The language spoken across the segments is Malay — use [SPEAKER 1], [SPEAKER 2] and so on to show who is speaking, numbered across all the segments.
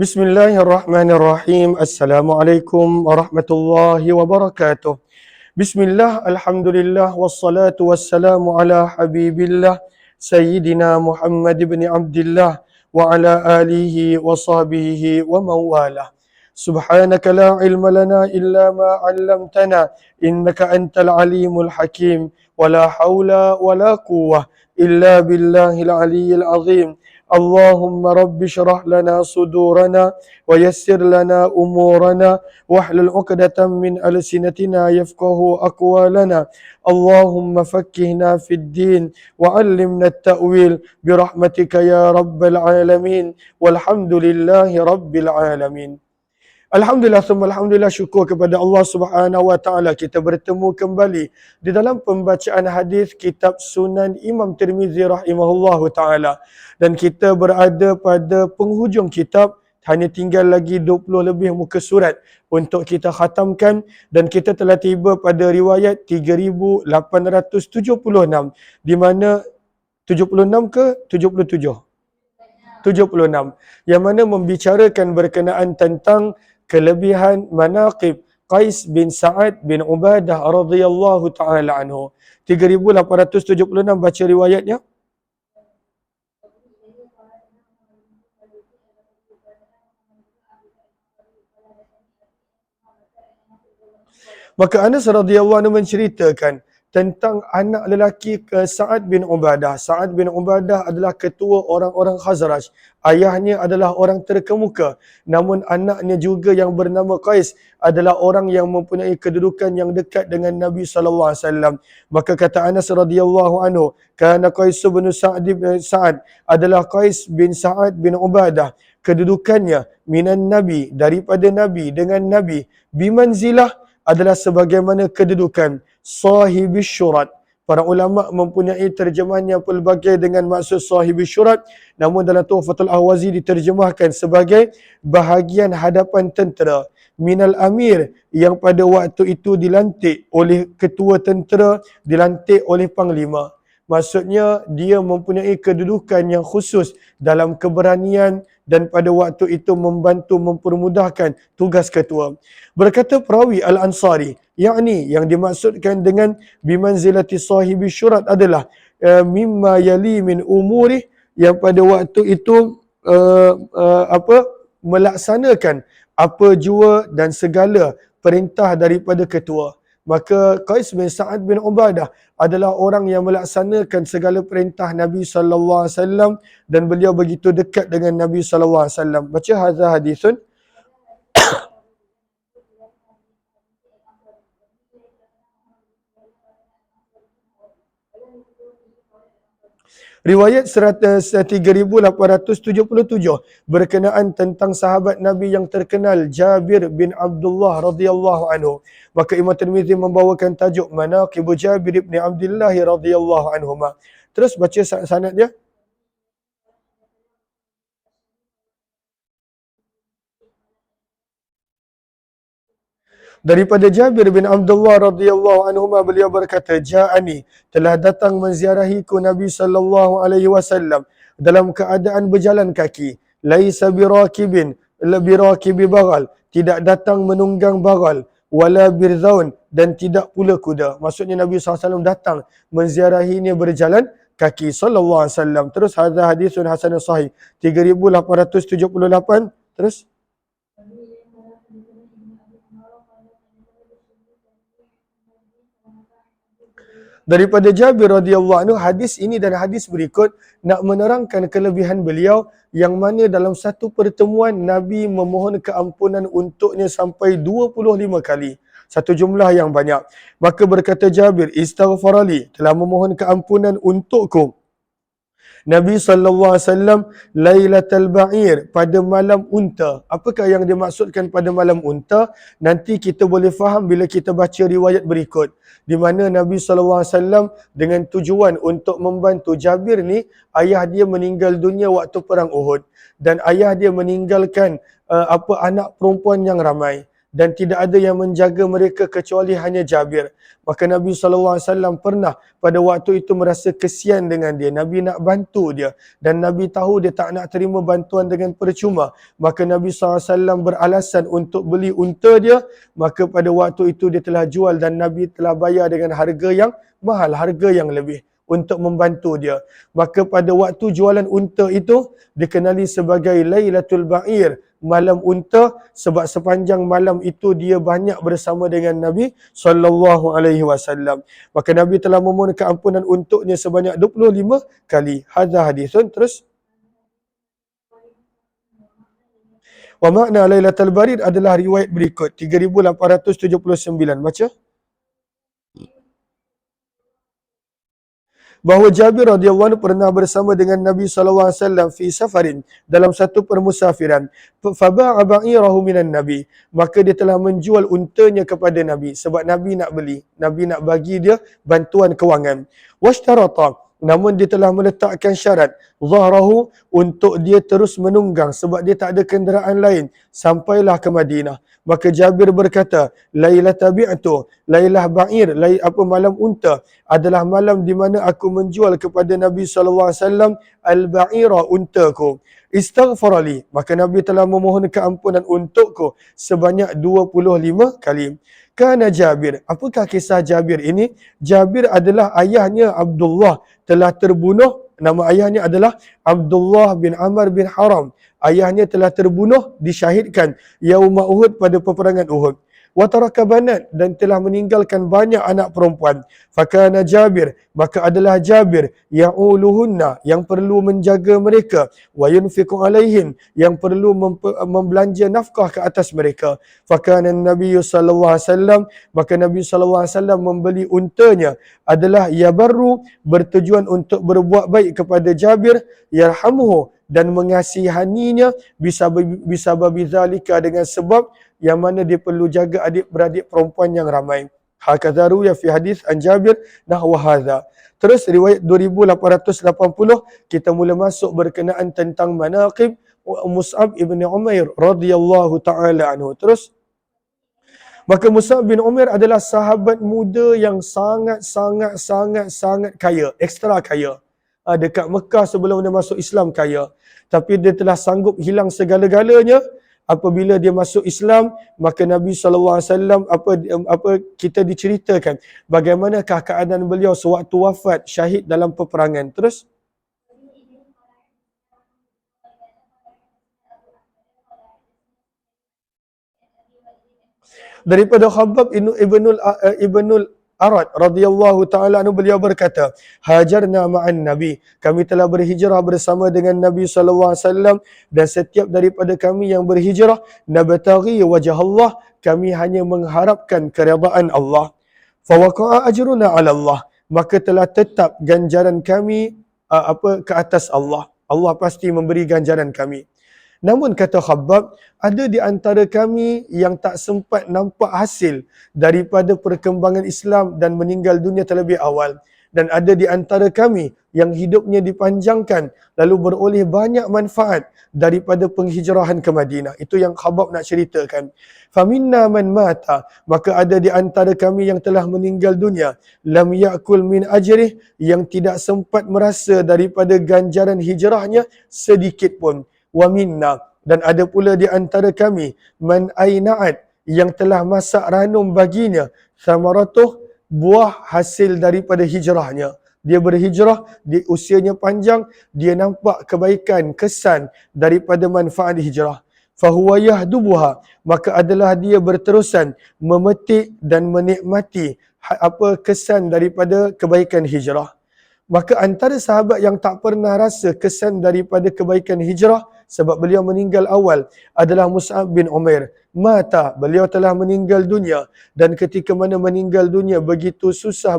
[SPEAKER 1] Bismillahirrahmanirrahim. Assalamualaikum warahmatullahi wabarakatuh. Bismillah, alhamdulillah, wassalatu wassalamu ala habibillah, Sayyidina Muhammad ibn Abdillah, wa ala alihi wa sahbihi wa mawalah. Subhanaka la ilma lana illa ma 'allamtana, innaka antal alimul hakim, wa la hawla wa la quwwah illa billahil aliyyil azim. Allahumma rabbi syrah lana sudurana wa yassir lana umurana wahlul 'uqdatam min alsinatina yafqahu aqwalana. Allahumma fakkihna fid din wa 'allimna at-ta'wil bi rahmatika ya rabbal alamin. Walhamdulillahi rabbil alamin. Alhamdulillah, alhamdulillah, syukur kepada Allah Subhanahu wa taala kita bertemu kembali di dalam pembacaan hadis kitab Sunan Imam Tirmizi rahimahullahu taala, dan kita berada pada penghujung kitab, hanya tinggal lagi 20 lebih muka surat untuk kita khatamkan, dan kita telah tiba pada riwayat 3876, di mana 76 ke 77? 76, yang mana membicarakan berkenaan tentang kelebihan manaqib Qais bin Sa'ad bin Ubadah radhiyallahu taala anhu. 3876 baca riwayatnya. Maka Anas radhiyallahu anhu menceritakan tentang anak lelaki Sa'ad bin Ubadah. Sa'ad bin Ubadah adalah ketua orang-orang Khazraj. Ayahnya adalah orang terkemuka. Namun anaknya juga yang bernama Qais adalah orang yang mempunyai kedudukan yang dekat dengan Nabi SAW. Maka kata Anas radhiyallahu anhu, kana Qais bin Sa'ad adalah Qais bin Sa'ad bin Ubadah. Kedudukannya minan Nabi, daripada Nabi dengan Nabi, bimanzilah adalah sebagaimana kedudukan sahibis syurat. Para ulama mempunyai terjemahan yang pelbagai dengan maksud sahibis syurat, namun dalam Tuhfatul Ahwazi diterjemahkan sebagai bahagian hadapan tentera. Minal amir, yang pada waktu itu dilantik oleh ketua tentera, dilantik oleh panglima. Maksudnya dia mempunyai kedudukan yang khusus dalam keberanian dan pada waktu itu membantu mempermudahkan tugas ketua. Berkata perawi Al-Ansari, yakni yang dimaksudkan dengan bimanzilati sahibi syurat adalah mimma yali min umuri, yang pada waktu itu melaksanakan apa jua dan segala perintah daripada ketua. Maka Qais bin Sa'ad bin Ubadah adalah orang yang melaksanakan segala perintah Nabi sallallahu alaihi wasallam, dan beliau begitu dekat dengan Nabi sallallahu alaihi wasallam. Baca hadza hadisun. Riwayat 3877 berkenaan tentang sahabat Nabi yang terkenal Jabir bin Abdullah radhiyallahu anhu. Maka Imam Tirmizi membawakan tajuk Manaqib Jabir bin Abdullah radhiyallahu anhuma. Terus baca sanad dia. Daripada Jabir bin Abdullah radhiyallahu anhuma, beliau berkata, ja'ani, telah datang menziarahiku Nabi sallallahu alaihi wasallam dalam keadaan berjalan kaki, laisa birakibin birakibi bagal, tidak datang menunggang bagal, wala birzaun, dan tidak pula kuda. Maksudnya Nabi SAW datang menziarahinya berjalan kaki sallallahu alaihi wasallam. Terus hadza hadisun hasanun sahih 3878. Terus daripada Jabir radhiyallahu anhu, hadis ini dan hadis berikut nak menerangkan kelebihan beliau, yang mana dalam satu pertemuan Nabi memohon keampunan untuknya sampai 25 kali. Satu jumlah yang banyak. Maka berkata Jabir, istaghfarali, telah memohon keampunan untukku Nabi SAW Lailatul Ba'ir, pada malam unta. Apakah yang dimaksudkan pada malam unta? Nanti kita boleh faham bila kita baca riwayat berikut, di mana Nabi SAW dengan tujuan untuk membantu Jabir ni, ayah dia meninggal dunia waktu perang Uhud, dan ayah dia meninggalkan anak perempuan yang ramai. dan tidak ada yang menjaga mereka kecuali hanya Jabir. Maka Nabi SAW pernah pada waktu itu merasa kesian dengan dia. Nabi nak bantu dia dan Nabi tahu dia tak nak terima bantuan dengan percuma. Maka Nabi SAW beralasan untuk beli unta dia. Maka pada waktu itu dia telah jual dan Nabi telah bayar dengan harga yang mahal, harga yang lebih untuk membantu dia. Maka pada waktu jualan unta itu dikenali sebagai Lailatul Ba'ir, malam unta, sebab sepanjang malam itu dia banyak bersama dengan Nabi SAW. Maka Nabi telah memohon keampunan untuknya sebanyak 25 kali. Hadza hadithun. Terus, wa makna Lailatul Barid adalah riwayat berikut 3879. Baca. Bahawa Jabir radhiyallahu anhu pernah bersama dengan Nabi SAW fi safarin, dalam satu permusafiran. Faba'a ba'irahu minan Nabi. Maka dia telah menjual untanya kepada Nabi sebab Nabi nak beli. Nabi nak bagi dia bantuan kewangan. Washtarata, namun dia telah meletakkan syarat zahrahu, untuk dia terus menunggang sebab dia tak ada kenderaan lain sampailah ke Madinah. Maka Jabir berkata, Lailah tabi'atu, Lailah ba'ir, malam unta adalah malam di mana aku menjual kepada Nabi SAW al-ba'ira, untaku. Istaghfarali, maka Nabi telah memohon keampunan untukku sebanyak 25 kali. Kana Jabir, apakah kisah Jabir ini? Jabir adalah ayahnya Abdullah telah terbunuh. Nama ayahnya adalah Abdullah bin Amr bin Haram. Ayahnya telah terbunuh, disyahidkan Yauma Uhud, pada peperangan Uhud. Wa taraka banat, dan telah meninggalkan banyak anak perempuan. Fakana Jabir, maka adalah Jabir ya'uluhunna, yang perlu menjaga mereka, wa yunfiqu alaihim, yang perlu membelanja nafkah ke atas mereka. Fakana Nabi sallallahu alaihi wasallam, maka Nabi sallallahu alaihi wasallam membeli untanya adalah yabarru, bertujuan untuk berbuat baik kepada Jabir, yarhamuhu, dan mengasihaninya, bisa babi zalika, dengan sebab yang mana dia perlu jaga adik-beradik perempuan yang ramai. Hakadha ruya fi hadis an Jabir nahwa hadha. Terus riwayat 2880, kita mula masuk berkenaan tentang manaqib Mus'ab ibn Umair radhiyallahu taala anhu. Terus, maka Mus'ab bin Umair adalah sahabat muda yang sangat kaya, ekstra kaya. Dekat Mekah sebelum dia masuk Islam kaya. Tapi dia telah sanggup hilang segala-galanya apabila dia masuk Islam. Maka Nabi SAW, kita diceritakan bagaimanakah keadaan beliau sewaktu wafat syahid dalam peperangan. Terus, daripada Khabbab ibnul Arad radhiyallahu taala anhu, beliau berkata, hajarna ma'an Nabi, kami telah berhijrah bersama dengan Nabi SAW, dan setiap daripada kami yang berhijrah, nabtaghi wajah Allah, kami hanya mengharapkan keredaan Allah. Fawaqa'a ajruna 'ala Allah, maka telah tetap ganjaran kami ke atas Allah. Allah pasti memberi ganjaran kami. Namun kata Khabbab, ada di antara kami yang tak sempat nampak hasil daripada perkembangan Islam dan meninggal dunia terlebih awal. Dan ada di antara kami yang hidupnya dipanjangkan lalu beroleh banyak manfaat daripada penghijrahan ke Madinah. Itu yang Khabbab nak ceritakan. Faminna man mata, maka ada di antara kami yang telah meninggal dunia, lam yakul min ajrih, yang tidak sempat merasa daripada ganjaran hijrahnya sedikit pun. Wa minna, dan ada pula di antara kami, man aina'at, yang telah masak ranum baginya, samaratuh, buah hasil daripada hijrahnya. Dia berhijrah, di usianya panjang, dia nampak kebaikan, kesan daripada manfaat hijrah. Fahuwa yahdubuha, maka adalah dia berterusan memetik dan menikmati kesan daripada kebaikan hijrah. Maka antara sahabat yang tak pernah rasa kesan daripada kebaikan hijrah sebab beliau meninggal awal adalah Mus'ab bin Umair. Mata, beliau telah meninggal dunia, dan ketika mana meninggal dunia begitu susah,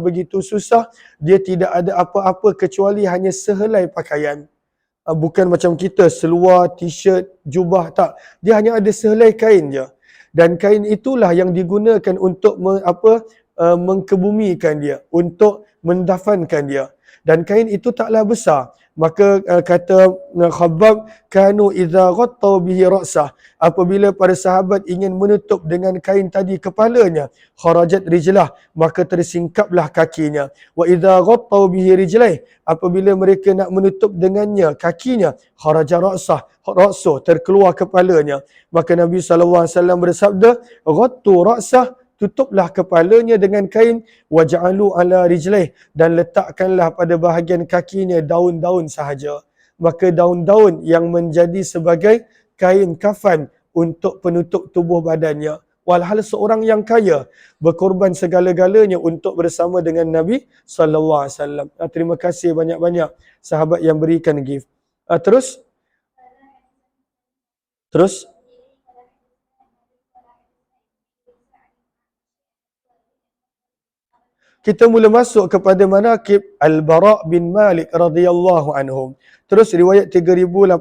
[SPEAKER 1] dia tidak ada apa-apa kecuali hanya sehelai pakaian. Bukan macam kita seluar, t-shirt, jubah, tak. Dia hanya ada sehelai kain je. Dan kain itulah yang digunakan untuk mengkebumikan dia, untuk mendafankan dia. Dan kain itu taklah besar. Maka kata Khabbab, kanu idza ghattau bihi ra'sah, apabila para sahabat ingin menutup dengan kain tadi kepalanya, kharajat rijlah, maka tersingkaplah kakinya. Wa idza ghattau bihi rijlaih, apabila mereka nak menutup dengannya kakinya, kharaja ra'suh, terkeluar kepalanya. Maka Nabi SAW bersabda, ghattu ra'sah, tutuplah kepalanya dengan kain, waj'alu ala rijlaih, dan letakkanlah pada bahagian kakinya daun-daun sahaja. Maka daun-daun yang menjadi sebagai kain kafan untuk penutup tubuh badannya. Walhal seorang yang kaya berkorban segala-galanya untuk bersama dengan Nabi SAW. Terima kasih banyak-banyak sahabat yang berikan gift. Terus kita mula masuk kepada manaqib Al-Bara' bin Malik radhiyallahu anhum. Terus riwayat 3881.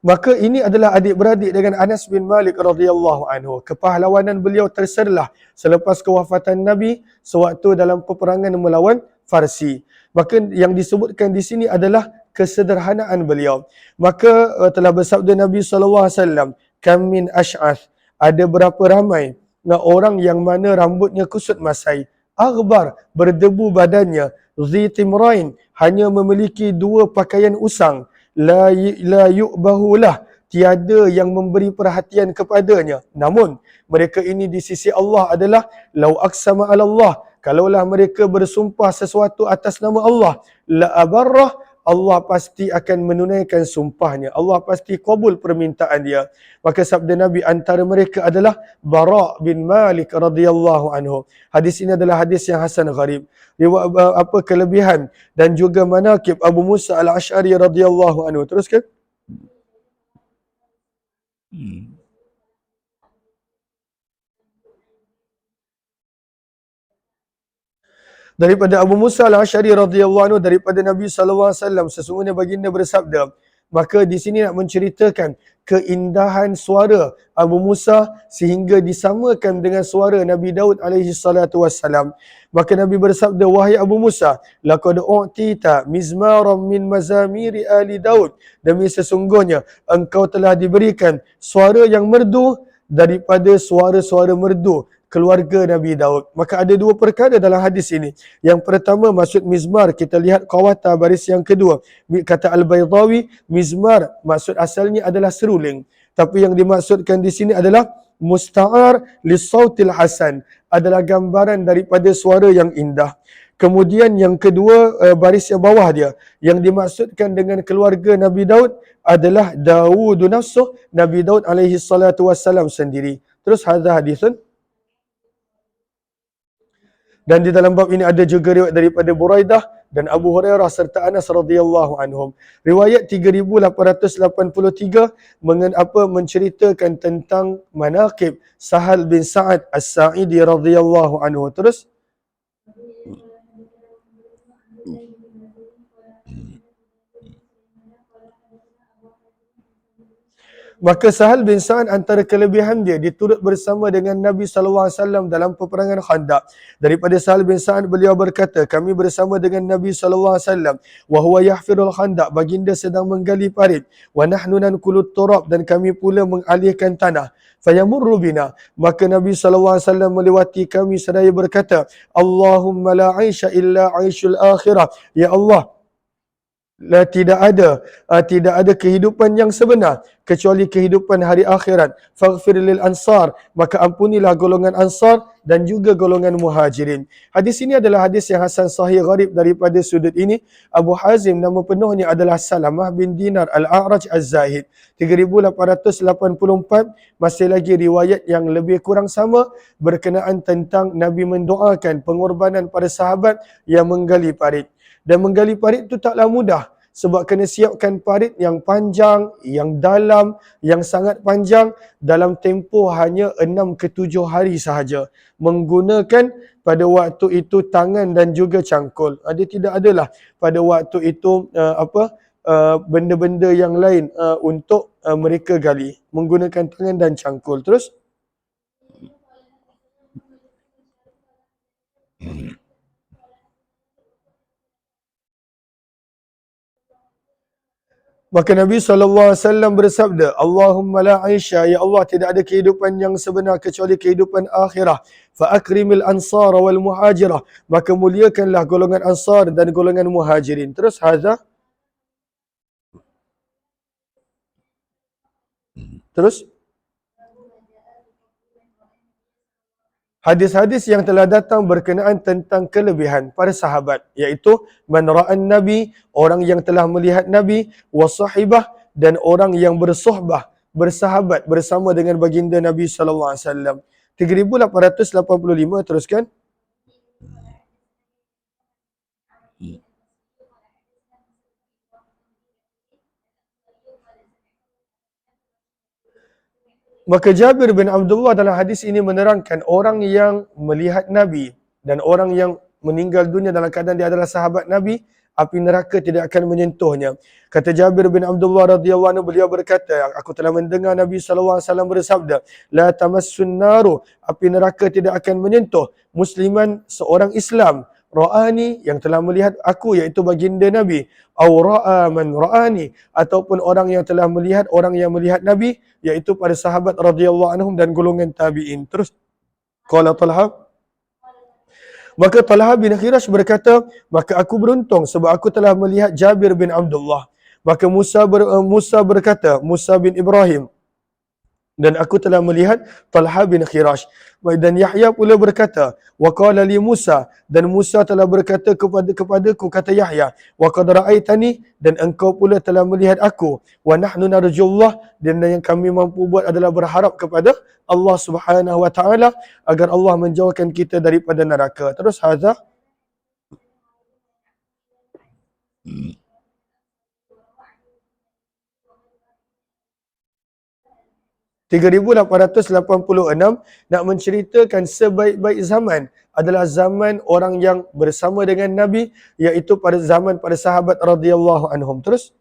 [SPEAKER 1] Maka ini adalah adik-beradik dengan Anas bin Malik radhiyallahu anhu. Kepahlawanan beliau terserlah selepas kewafatan Nabi sewaktu dalam peperangan melawan Farsi. Maka yang disebutkan di sini adalah kesederhanaan beliau. Maka telah bersabda Nabi SAW, kam min ash'ath, ada berapa ramai orang yang mana rambutnya kusut masai, aghbar, berdebu badannya, zi timrain, hanya memiliki dua pakaian usang, la yu'bahulah, tiada yang memberi perhatian kepadanya. Namun mereka ini di sisi Allah adalah lau aqsama 'ala Allah, kalaulah mereka bersumpah sesuatu atas nama Allah, la abarrah, Allah pasti akan menunaikan sumpahnya. Allah pasti kabul permintaan dia. Maka sabda Nabi antara mereka adalah Bara' bin Malik radhiyallahu anhu. Hadis ini adalah hadis yang hasan gharib. Apa kelebihan dan juga manaqib Abu Musa al-Ash'ari radhiyallahu anhu. Teruskan. Daripada Abu Musa al-Ash'ari radhiyallahu anhu, daripada Nabi SAW, sesungguhnya baginda bersabda, maka di sini nak menceritakan keindahan suara Abu Musa sehingga disamakan dengan suara Nabi Daud alaihi salatu wassalam. Maka Nabi bersabda, wahai Abu Musa, laqad u'tita mizmaran min mazamiri ali Daud, demi sesungguhnya engkau telah diberikan suara yang merdu daripada suara-suara merdu keluarga Nabi Daud. Maka ada dua perkara dalam hadis ini. Yang pertama, maksud mizmar, kita lihat qawata baris yang kedua. Kata Al-Baydawi, mizmar maksud asalnya adalah seruling. Tapi yang dimaksudkan di sini adalah musta'ar lisautil hasan, adalah gambaran daripada suara yang indah. Kemudian yang kedua, baris yang bawah dia, yang dimaksudkan dengan keluarga Nabi Daud adalah Dawud nafsuh, Nabi Daud alaihi salatu wassalam sendiri. Terus hadha hadithun. Dan di dalam bab ini ada juga riwayat daripada Buraidah dan Abu Hurairah serta Anas radhiyallahu anhum. Riwayat 3883 menceritakan tentang manaqib Sahal bin Sa'ad As-Sa'idi radhiyallahu anhu. Terus maka Sahal bin Sa'ad antara kelebihan dia diturut bersama dengan Nabi SAW dalam peperangan Khandaq. Daripada Sahal bin Sa'ad beliau berkata, kami bersama dengan Nabi SAW, wa huwa yahfirul Khandaq, baginda sedang menggali parit, wa nahnu nankulut turab, dan kami pula mengalihkan tanah. Fayamurru bina, maka Nabi SAW melewati kami seraya berkata, Allahumma la aisha illa aishul akhirah, ya Allah, tidak ada kehidupan yang sebenar kecuali kehidupan hari akhirat. Faghfir lil ansar, maka ampunilah golongan ansar dan juga golongan muhajirin. Hadis ini adalah hadis yang hasan sahih gharib. Daripada sudut ini, Abu Hazim nama penuhnya adalah Salamah bin Dinar Al-A'raj Az-Zahid. 3884, masih lagi riwayat yang lebih kurang sama berkenaan tentang Nabi mendoakan pengorbanan para sahabat yang menggali parit. Dan menggali parit itu taklah mudah, sebab kena siapkan parit yang panjang, yang dalam, yang sangat panjang dalam tempoh hanya 6 ke 7 hari sahaja. Menggunakan pada waktu itu tangan dan juga cangkul. Dia tidak adalah pada waktu itu benda-benda yang lain untuk mereka gali menggunakan tangan dan cangkul. Terus maka Nabi SAW bersabda, Allahumma la aisha, ya Allah tidak ada kehidupan yang sebenar kecuali kehidupan akhirah. Fa akrimil ansar wal muhajirah, maka muliakanlah golongan ansar dan golongan muhajirin. Terus hadis-hadis yang telah datang berkenaan tentang kelebihan para sahabat, iaitu man ra'an nabi, orang yang telah melihat nabi, wasahibah, dan orang yang bersohbah, bersahabat bersama dengan baginda Nabi sallallahu alaihi wasallam. 3885. Teruskan. Maka Jabir bin Abdullah dalam hadis ini menerangkan orang yang melihat Nabi dan orang yang meninggal dunia dalam keadaan dia adalah sahabat Nabi, api neraka tidak akan menyentuhnya. Kata Jabir bin Abdullah radhiyallahu anhu, beliau berkata, aku telah mendengar Nabi SAW bersabda, la tamassun naru, api neraka tidak akan menyentuh musliman, seorang Islam, ra'ani, yang telah melihat aku, iaitu baginda Nabi, au ra'a man ra'ani, ataupun orang yang telah melihat orang yang melihat Nabi, iaitu para sahabat radhiyallahu anhum dan golongan tabi'in. Terus qala Talha, maka Talha bin Khirash berkata, maka aku beruntung sebab aku telah melihat Jabir bin Abdullah. Maka Musa berkata, Musa bin Ibrahim, dan aku telah melihat Talha bin Khirash. Dan Yahya pula berkata, wa qala li Musa, dan Musa telah berkata kepadaku, kata Yahya, wa qad ra'aitani, dan engkau pula telah melihat aku, wa nahnu narjullah, dan yang kami mampu buat adalah berharap kepada Allah Subhanahu wa taala agar Allah menjauhkan kita daripada neraka. Terus hadza (3,886) nak menceritakan sebaik-baik zaman adalah zaman orang yang bersama dengan Nabi, iaitu pada zaman para sahabat radhiyallahu anhum. Terus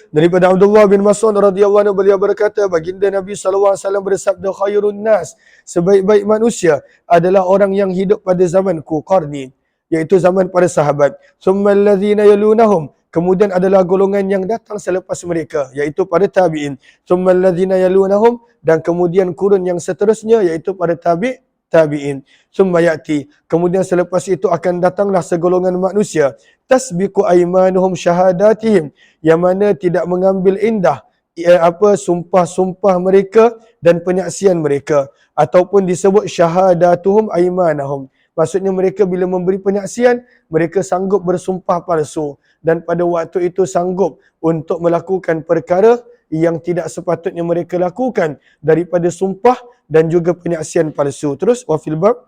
[SPEAKER 1] daripada Abdullah bin Mas'ud radhiyallahu anhu, beliau berkata, baginda Nabi SAW bersabda, khairun nas, sebaik-baik manusia adalah orang yang hidup pada zamanku, qarni, iaitu zaman para sahabat. Tsummal ladzina yalunahum, kemudian adalah golongan yang datang selepas mereka, iaitu para tabi'in. Tsummal ladzina yalunahum, dan kemudian kurun yang seterusnya, iaitu para tabi'in. Tsumma ya'ti, kemudian selepas itu akan datanglah segolongan manusia, tasbiqu aimanuhum syahadatihim, yang mana tidak mengambil indah sumpah-sumpah mereka dan penyaksian mereka, ataupun disebut syahadatuhum aimanahum. Maksudnya mereka bila memberi penyaksian, mereka sanggup bersumpah palsu, dan pada waktu itu sanggup untuk melakukan perkara yang tidak sepatutnya mereka lakukan daripada sumpah dan juga penyaksian palsu. Terus wafil bab,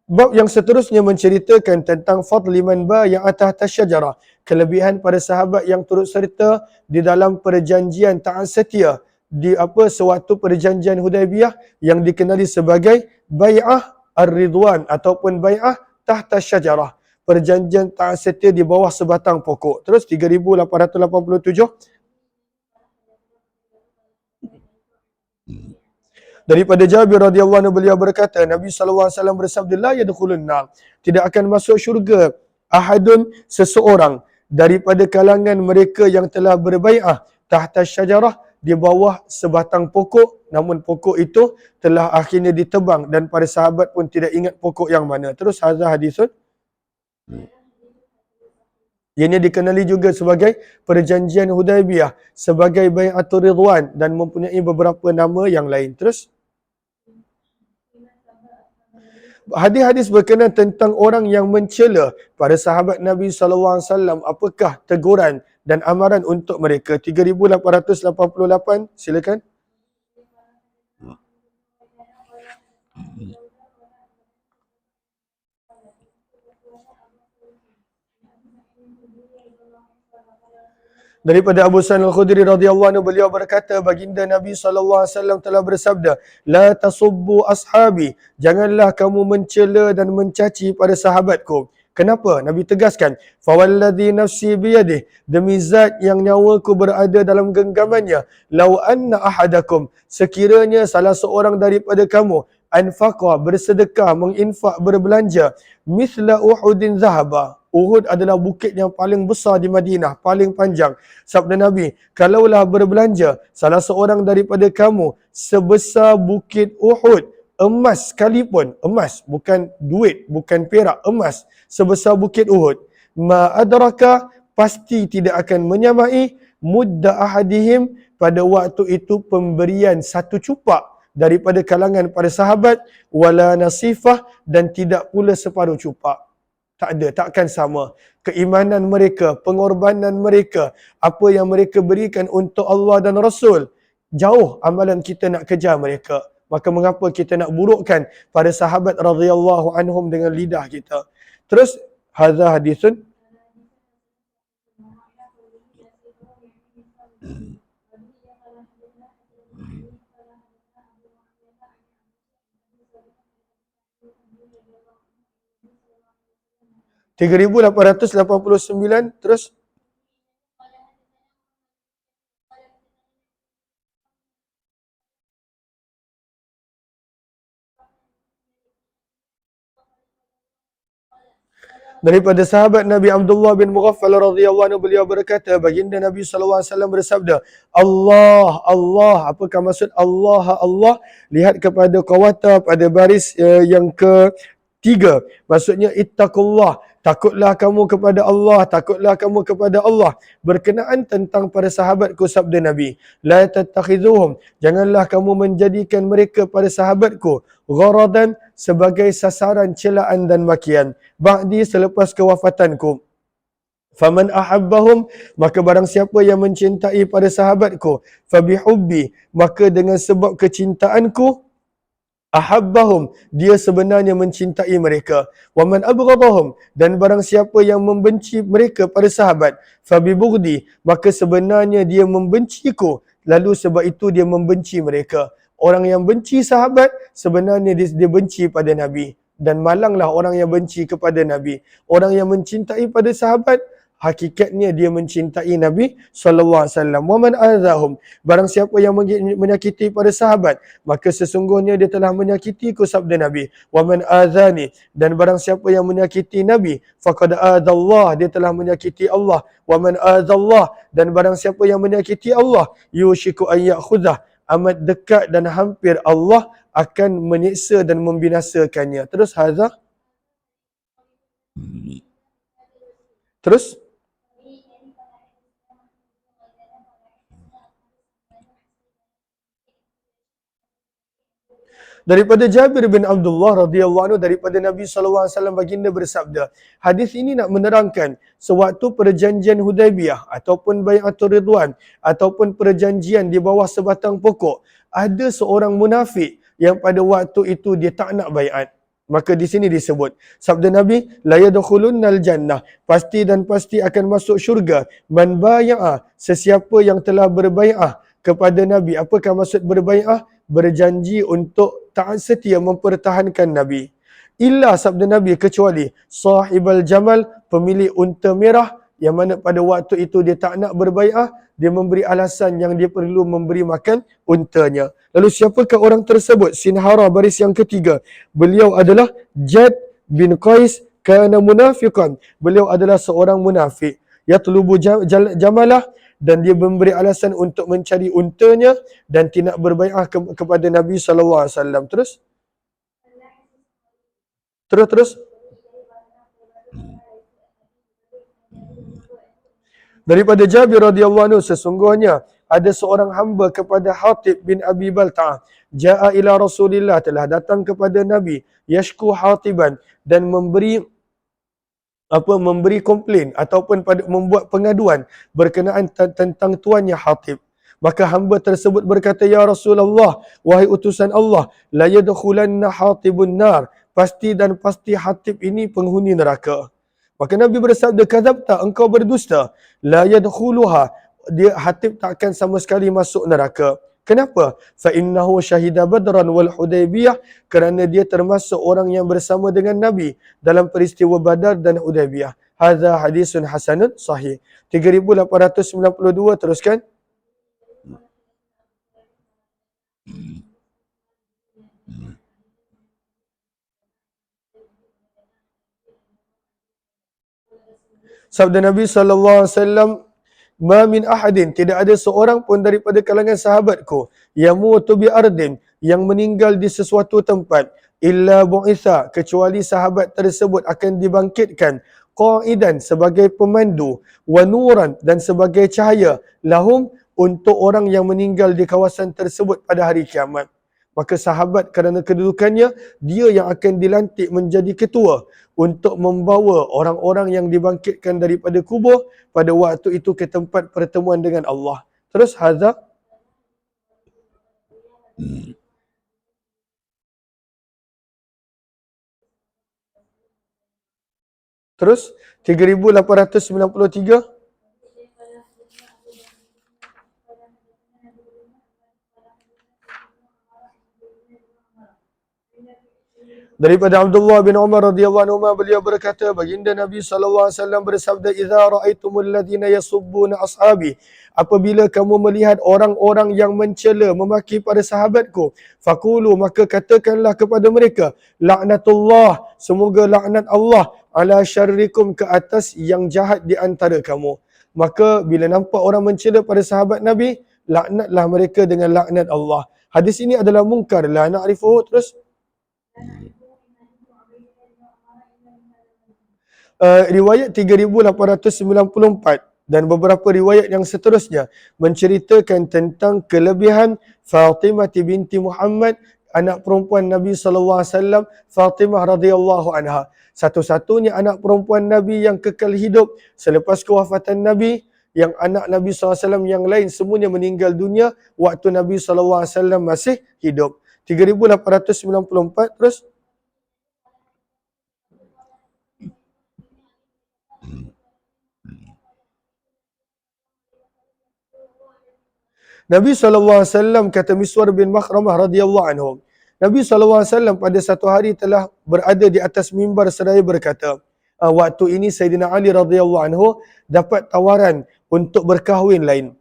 [SPEAKER 1] bab yang seterusnya menceritakan tentang fadli man yang atas syajarah, kelebihan para sahabat yang turut serta di dalam perjanjian taat setia di sewaktu perjanjian Hudaibiyah yang dikenali sebagai bai'ah ar-ridwan ataupun bai'ah tahta syajarah, perjanjian taat setia di bawah sebatang pokok. Terus 3887 daripada Jabir radhiyallahu anhu, beliau berkata, Nabi SAW bersabda, la yadkhulun nar, tidak akan masuk syurga ahadun, seseorang daripada kalangan mereka yang telah berbai'ah tahta syajarah, di bawah sebatang pokok, namun pokok itu telah akhirnya ditebang dan para sahabat pun tidak ingat pokok yang mana. Terus hadza hadisun, ianya dikenali juga sebagai perjanjian Hudaibiyah, sebagai bai'atul ridwan, dan mempunyai beberapa nama yang lain. Terus hadis-hadis berkenaan tentang orang yang mencela para sahabat Nabi SAW, apakah teguran dan amaran untuk mereka? 3888, silakan. Daripada Abu Sa'id Al-Khudri radhiyallahu anhu, beliau berkata, baginda Nabi SAW telah bersabda, la tasubbu ashabi, janganlah kamu mencela dan mencaci pada sahabatku. Kenapa? Nabi tegaskan, fawalladhi nafsi biyadih, demi zat yang nyawaku berada dalam genggamannya, lau anna ahadakum, sekiranya salah seorang daripada kamu, anfaqa, bersedekah, menginfak, berbelanja, mithla Uhudin zahaba, Uhud adalah bukit yang paling besar di Madinah, paling panjang. Sabda Nabi, kalaulah berbelanja salah seorang daripada kamu sebesar bukit Uhud, emas sekalipun, emas, bukan duit, bukan perak, emas, sebesar bukit Uhud, ma adraka, pasti tidak akan menyamai mudda ahadihim, pada waktu itu pemberian satu cupak daripada kalangan para sahabat, wala nasifah, dan tidak pula separuh cupak. Tak ada, takkan sama. Keimanan mereka, pengorbanan mereka, apa yang mereka berikan untuk Allah dan Rasul, jauh amalan kita nak kejar mereka. Maka mengapa kita nak burukkan pada sahabat radhiyallahu anhum dengan lidah kita? Terus, hadza hadisun $3,889. Terus, daripada sahabat Nabi Abdullah bin Mughaffal radhiyallahu anhu, beliau berkata, baginda Nabi SAW bersabda, Allah, Allah, apakah maksud Allah, Allah? Lihat kepada qawata pada baris yang ketiga. Maksudnya, ittaqullah, takutlah kamu kepada Allah, takutlah kamu kepada Allah. Berkenaan tentang para sahabatku, sabda Nabi, la tattakhizuhum, janganlah kamu menjadikan mereka pada sahabatku gharadan, sebagai sasaran celaan dan makian, ba'di, selepas kewafatanku. Faman ahabbahum, maka barang siapa yang mencintai pada sahabatku, fabihubbi, maka dengan sebab kecintaanku, ahabbahum, dia sebenarnya mencintai mereka. Waman abghadahum, dan barang siapa yang membenci mereka pada sahabat, fabibughdi, maka sebenarnya dia membenciku, lalu sebab itu dia membenci mereka. Orang yang benci sahabat, sebenarnya dia benci pada Nabi. Dan malanglah orang yang benci kepada Nabi. Orang yang mencintai pada sahabat, hakikatnya dia mencintai Nabi SAW. Waman azahum, barang siapa yang menyakiti pada sahabat, maka sesungguhnya dia telah menyakitiku, sabda Nabi. Waman azani, dan barang siapa yang menyakiti Nabi, faqad azallah, dia telah menyakiti Allah. Waman azallah, dan barang siapa yang menyakiti Allah, yushiku an ya'khudhah, amat dekat dan hampir Allah akan menyiksa dan membinasakannya. Terus hadza, terus daripada Jabir bin Abdullah radhiyallahu anhu, daripada Nabi SAW, baginda bersabda, hadis ini nak menerangkan sewaktu perjanjian Hudaibiyah ataupun Bai'atul Ridwan ataupun perjanjian di bawah sebatang pokok, ada seorang munafik yang pada waktu itu dia tak nak baiat. Maka di sini disebut, sabda Nabi, la yadkhulunnal jannah, pasti dan pasti akan masuk syurga, man bai'a, sesiapa yang telah berbai'ah kepada Nabi. Apakah maksud berbai'ah? Berjanji untuk taat setia mempertahankan Nabi. Illa, sabda Nabi, kecuali sahibal jamal, pemilik unta merah, yang mana pada waktu itu dia tak nak berbai'ah, dia memberi alasan yang dia perlu memberi makan untanya. Lalu siapakah orang tersebut? Sinhara, baris yang ketiga. Beliau adalah Jad bin Qais, kana munafiqan. Beliau adalah seorang munafik. Yatlubu jamalah, dan dia memberi alasan untuk mencari untanya dan tidak berbai'ah kepada Nabi SAW. Terus? Daripada Jabir radhiyallahu anhu, sesungguhnya ada seorang hamba kepada Hatib bin Abi Balta'ah, ja'a ila Rasulillah, telah datang kepada Nabi, yashku Hatiban, dan memberi komplain ataupun membuat pengaduan berkenaan tentang tuannya Hatib. Maka hamba tersebut berkata, ya Rasulullah, wahai utusan Allah, la yadkhulanna Hatibun nar, pasti dan pasti Hatib ini penghuni neraka. Maka Nabi bersabda, kadzabta, engkau berdusta. La yadkhuluha, dia Hatib tak akan sama sekali masuk neraka. Kenapa? Fa innahu syahida Badran wal Hudaybiyah, kerana dia termasuk orang yang bersama dengan Nabi dalam peristiwa Badar dan Hudaybiyah. Hadza hadisun hasanun sahih. 3892, teruskan. Sabda Nabi SAW, Ma min ahadin, tidak ada seorang pun daripada kalangan sahabatku, yamutu bi ardin, yang meninggal di sesuatu tempat, illa bu'itha, kecuali sahabat tersebut akan dibangkitkan, qa'idan, sebagai pemandu, wa nuran, dan sebagai cahaya, lahum, untuk orang yang meninggal di kawasan tersebut pada hari kiamat. Maka sahabat kerana kedudukannya, dia yang akan dilantik menjadi ketua untuk membawa orang-orang yang dibangkitkan daripada kubur pada waktu itu ke tempat pertemuan dengan Allah. Terus hadza, terus 3893. Daripada Abdullah bin Umar radhiyallahu anhu, beliau berkata, baginda Nabi SAW bersabda, idza ra'aitumul ladzina yasubbuna ashabi, apabila kamu melihat orang-orang yang mencela, memaki pada sahabatku, faqulu, maka katakanlah kepada mereka, laknatullah, semoga laknat Allah, ala syarrikum, ke atas yang jahat di antara kamu. Maka bila nampak orang mencela pada sahabat Nabi, laknatlah mereka dengan laknat Allah. Hadis ini adalah munkar, la na'rifuhu. Terus riwayat 3894 dan beberapa riwayat yang seterusnya menceritakan tentang kelebihan Fatimah binti Muhammad, anak perempuan Nabi SAW, Fatimah radhiyallahu anha. Satu-satunya anak perempuan Nabi yang kekal hidup selepas kewafatan Nabi. Yang anak Nabi SAW yang lain semuanya meninggal dunia waktu Nabi SAW masih hidup. 3894, terus. Nabi SAW, kata Miswar bin Makhramah radhiyallahu anhu, Nabi SAW pada satu hari telah berada di atas mimbar seraya berkata, waktu ini Sayyidina Ali radhiyallahu anhu dapat tawaran untuk berkahwin lain.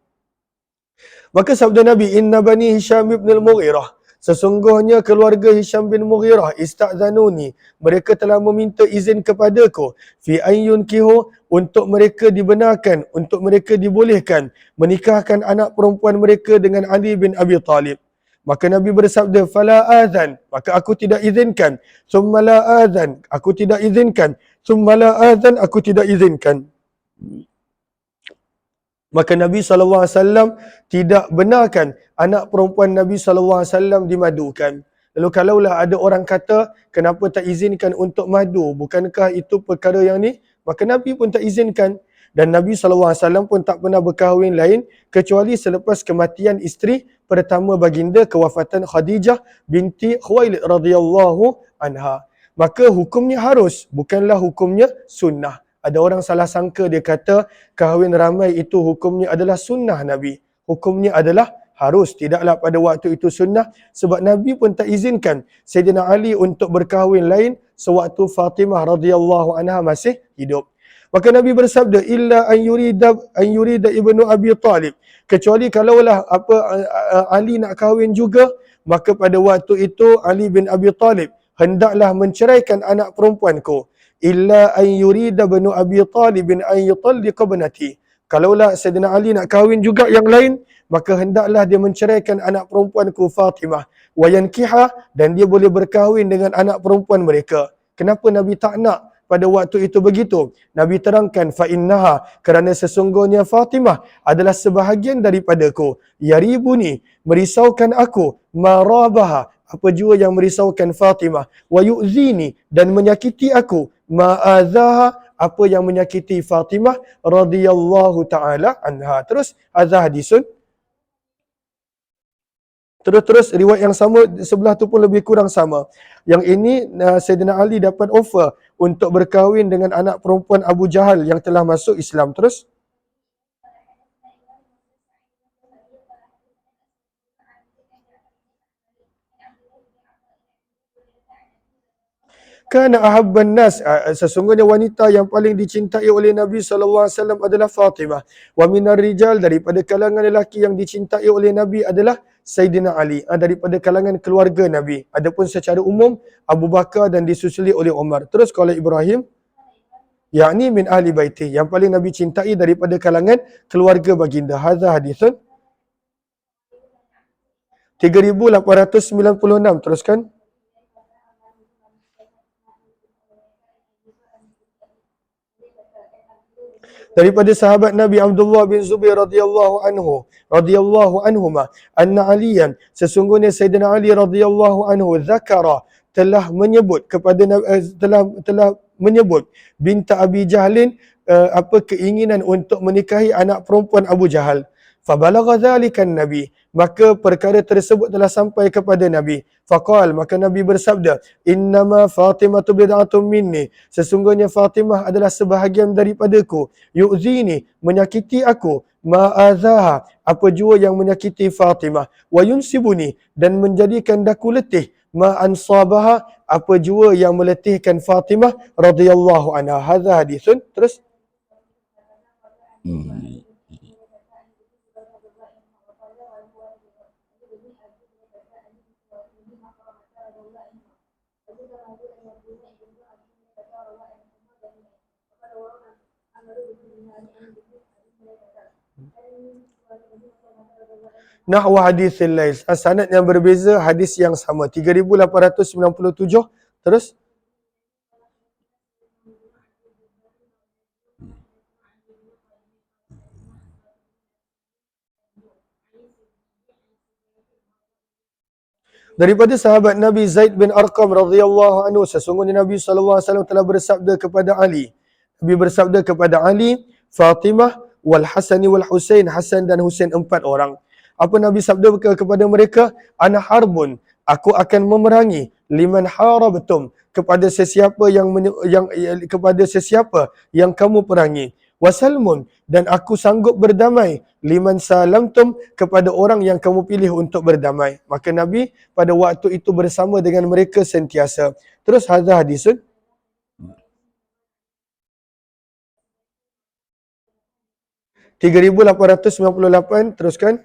[SPEAKER 1] Maka sabda Nabi, inna bani Hisham ibn al-Mughirah, sesungguhnya keluarga Hisham bin Mughirah, ista'zanuni, mereka telah meminta izin kepadaku, fi ayyun kihu, untuk mereka dibenarkan, untuk mereka dibolehkan menikahkan anak perempuan mereka dengan Ali bin Abi Talib. Maka Nabi bersabda, fala adhan, maka aku tidak izinkan, thumma la adhan, aku tidak izinkan, thumma la adhan, aku tidak izinkan. Maka Nabi SAW tidak benarkan anak perempuan Nabi SAW dimadukan. Lalu kalaulah ada orang kata, kenapa tak izinkan untuk madu? Bukankah itu perkara yang ni? Maka Nabi pun tak izinkan. Dan Nabi SAW pun tak pernah berkahwin lain kecuali selepas kematian isteri pertama baginda, kewafatan Khadijah binti Khuwailid radhiyallahu anha. Maka hukumnya harus, bukanlah hukumnya sunnah. Ada orang salah sangka, dia kata kahwin ramai itu hukumnya adalah sunnah Nabi. Hukumnya adalah harus. Tidaklah pada waktu itu sunnah, sebab Nabi pun tak izinkan Sayyidina Ali untuk berkahwin lain sewaktu Fatimah radhiyallahu anha masih hidup. Maka Nabi bersabda, illa an yurida ibnu Abi Talib, kecuali kalaulah Ali nak kahwin juga, maka pada waktu itu Ali bin Abi Talib hendaklah menceraikan anak perempuanku. Illa an yurida ibnu Abi Talib an yutalliqa ibnati, kalaulah Sayyidina Ali nak kahwin juga yang lain, maka hendaklah dia menceraikan anak perempuanku Fatimah, wa yankiha, dan dia boleh berkahwin dengan anak perempuan mereka. Kenapa Nabi tak nak pada waktu itu begitu? Nabi terangkan, fa innaha, kerana sesungguhnya Fatimah adalah sebahagian daripadaku, yaribuni, merisaukan aku, marabaha, apa jua yang merisaukan Fatimah, wa yu'zini, dan menyakiti aku, ma'adhaha, apa yang menyakiti Fatimah radhiyallahu taala anha. Terus hadza hadisun Terus-terus riwayat yang sama sebelah tu pun lebih kurang sama. Yang ini Sayyidina Ali dapat offer untuk berkahwin dengan anak perempuan Abu Jahal yang telah masuk Islam. Terus Kana ahabban nas, sesungguhnya wanita yang paling dicintai oleh Nabi SAW adalah Fatimah. Wa minar rijal, daripada kalangan lelaki yang dicintai oleh Nabi adalah Sayyidina Ali, daripada kalangan keluarga Nabi. Adapun secara umum Abu Bakar dan disusuli oleh Umar. Terus kalau Ibrahim, yakni min ahli baiti, yang paling Nabi cintai daripada kalangan keluarga baginda. Hadza hadithun 3896. Teruskan. Daripada sahabat Nabi Abdullah bin Zubair radhiyallahu anhuma anna Aliyan, sesungguhnya Sayyidina Ali radhiyallahu anhu zakara, telah menyebut kepada telah menyebut binta Abi Jahlin, apa keinginan untuk menikahi anak perempuan Abu Jahal. Fabalagha dzalika Nabi, maka perkara tersebut telah sampai kepada Nabi. Faqal, maka Nabi bersabda, innama Fatimah bid'atun minni, sesungguhnya Fatimah adalah sebahagian daripadaku, yu'zini, menyakiti aku, ma'azaha, apa jua yang menyakiti Fatimah, wa yunsibuni, dan menjadikan daku letih, ma'ansabaha, apa jua yang meletihkan Fatimah radhiyallahu anha. Hadza hadithun. Terus nahwa hadithil lail, sanad yang berbeza, hadis yang sama. 3897. Terus daripada sahabat Nabi Zaid bin Arqam radhiyallahu anhu, sesungguhnya Nabi SAW telah bersabda kepada Ali. Nabi bersabda kepada Ali, Fatimah wal Hasani wal Husain, Hasan dan Husain, 4 orang. Apa Nabi sabda kepada mereka? Ana harbun, aku akan memerangi, liman harabtum, kepada sesiapa kepada sesiapa yang kamu perangi. Wasalmun, dan aku sanggup berdamai, liman salamtum, kepada orang yang kamu pilih untuk berdamai. Maka Nabi pada waktu itu bersama dengan mereka sentiasa. Terus hadza hadisun 3898. Teruskan.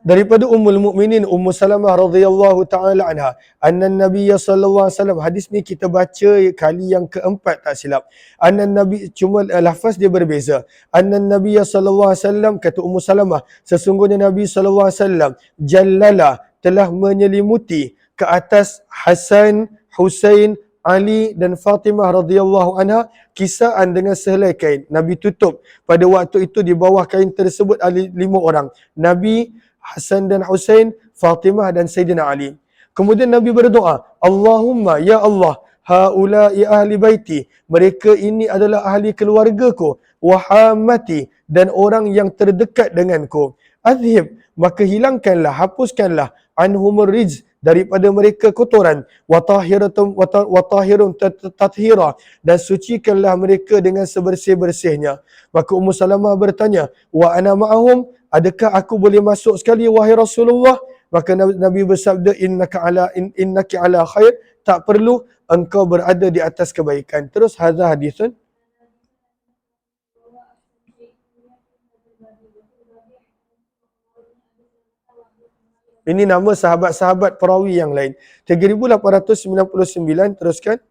[SPEAKER 1] Daripada Ummul Mukminin Ummu Salamah radhiyallahu taala anha, anna Nabi sallallahu alaihi wasallam, hadis ni kita baca kali yang keempat tak silap. Anna Nabi, cuma lafaz dia berbeza. Anna Nabi sallallahu alaihi wasallam, kata Ummu Salamah, sesungguhnya Nabi sallallahu alaihi wasallam jallala, telah menyelimuti ke atas Hasan, Husain, Ali dan Fatimah radhiyallahu anha kisaan dengan sehelai kain. Nabi tutup pada waktu itu di bawah kain tersebut 5 orang. Nabi, Hasan dan Husain, Fatimah dan Sayyidina Ali. Kemudian Nabi berdoa, Allahumma, ya Allah, haula'i ahli baiti, mereka ini adalah ahli keluargaku, wa hammati, dan orang yang terdekat denganku. Adhib, maka hilangkanlah, hapuskanlah, anhumur rijz, daripada mereka kotoran, wa tahirun tathira, dan sucikanlah mereka dengan sebersih-bersihnya. Maka Ummu Salamah bertanya, wa ana ma'ahum, adakah aku boleh masuk sekali wahai Rasulullah? Maka Nabi bersabda, innaki ala khair, tak perlu, engkau berada di atas kebaikan. Terus hadza hadithun ini nama sahabat-sahabat perawi yang lain. 3899. Teruskan.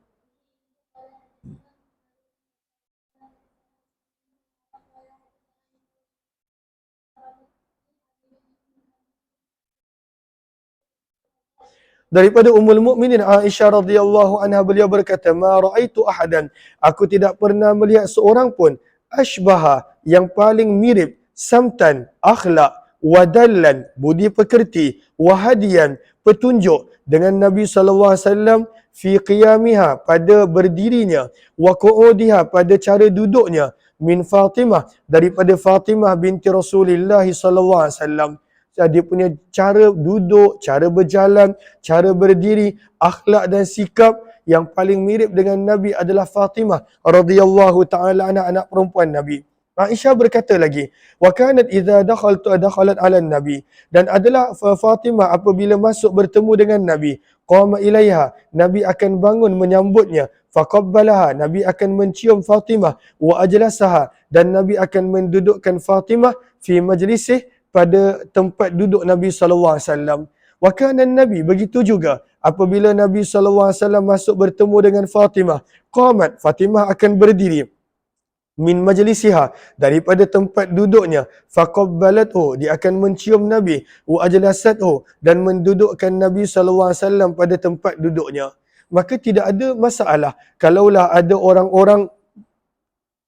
[SPEAKER 1] Daripada Ummul Mukminin Aisyah radhiyallahu anha, beliau berkata, ma raaitu ahadan, aku tidak pernah melihat seorang pun, ashbaha, yang paling mirip, samtan, akhlak, wadallan, budi pekerti, wahadian, petunjuk dengan Nabi SAW fi qiyamiha, pada berdirinya, wa qu'udiha, pada cara duduknya, min Fatimah, daripada Fatimah binti Rasulullah SAW. Dia punya cara duduk, cara berjalan, cara berdiri, akhlak dan sikap yang paling mirip dengan Nabi adalah Fatimah radhiyallahu taala anha, anak perempuan Nabi. Aisyah berkata lagi, wa kanat idza dakhalat ala Nabi, dan adalah Fatimah apabila masuk bertemu dengan Nabi, qama ilaiha, Nabi akan bangun menyambutnya, faqabbalaha, Nabi akan mencium Fatimah, wa ajlasaha, dan Nabi akan mendudukkan Fatimah fi majlisih, pada tempat duduk Nabi SAW. Wa kana Nabi, begitu juga apabila Nabi SAW masuk bertemu dengan Fatimah, qamat, Fatimah akan berdiri, min majlisiha, daripada tempat duduknya, faqabbalathu, dia akan mencium Nabi, wa ajlasathu, dan mendudukkan Nabi SAW pada tempat duduknya. Maka tidak ada masalah kalaulah ada orang-orang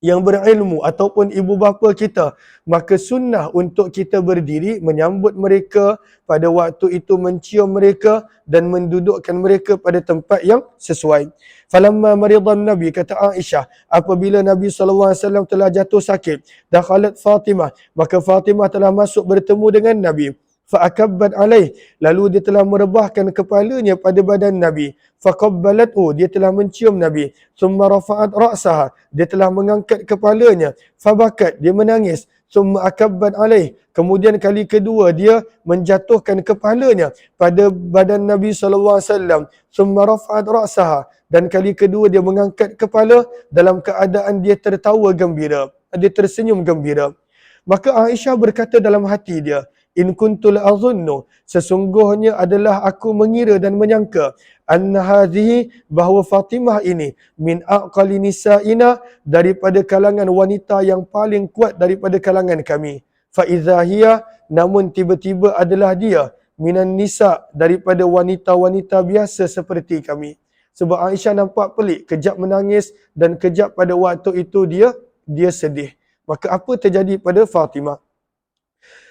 [SPEAKER 1] yang berilmu ataupun ibu bapa kita, maka sunnah untuk kita berdiri menyambut mereka pada waktu itu, mencium mereka dan mendudukkan mereka pada tempat yang sesuai. Falamma maridan Nabi, kata Aisyah, apabila Nabi SAW telah jatuh sakit, dakhalat Fatimah, maka Fatimah telah masuk bertemu dengan Nabi, fa'akabbat alaih, lalu dia telah merebahkan kepalanya pada badan Nabi, faqabbalathu, dia telah mencium Nabi, thumma rafa'at ra'saha, dia telah mengangkat kepalanya, fabakat, dia menangis, thumma akabbat alaih, kemudian kali kedua dia menjatuhkan kepalanya pada badan Nabi SAW, thumma rafa'at ra'saha, dan kali kedua dia mengangkat kepala dalam keadaan dia tertawa gembira, dia tersenyum gembira. Maka Aisyah berkata dalam hati dia, in kuntul azunnu, sesungguhnya adalah aku mengira dan menyangka, anna hadhihi, bahawa Fatimah ini, min aqali nisa'ina, daripada kalangan wanita yang paling kuat daripada kalangan kami. Fa idza hiya, namun tiba-tiba adalah dia, minan nisa, daripada wanita-wanita biasa seperti kami. Sebab Aisyah nampak pelik, kejap menangis dan kejap pada waktu itu dia sedih. Maka apa terjadi pada Fatimah?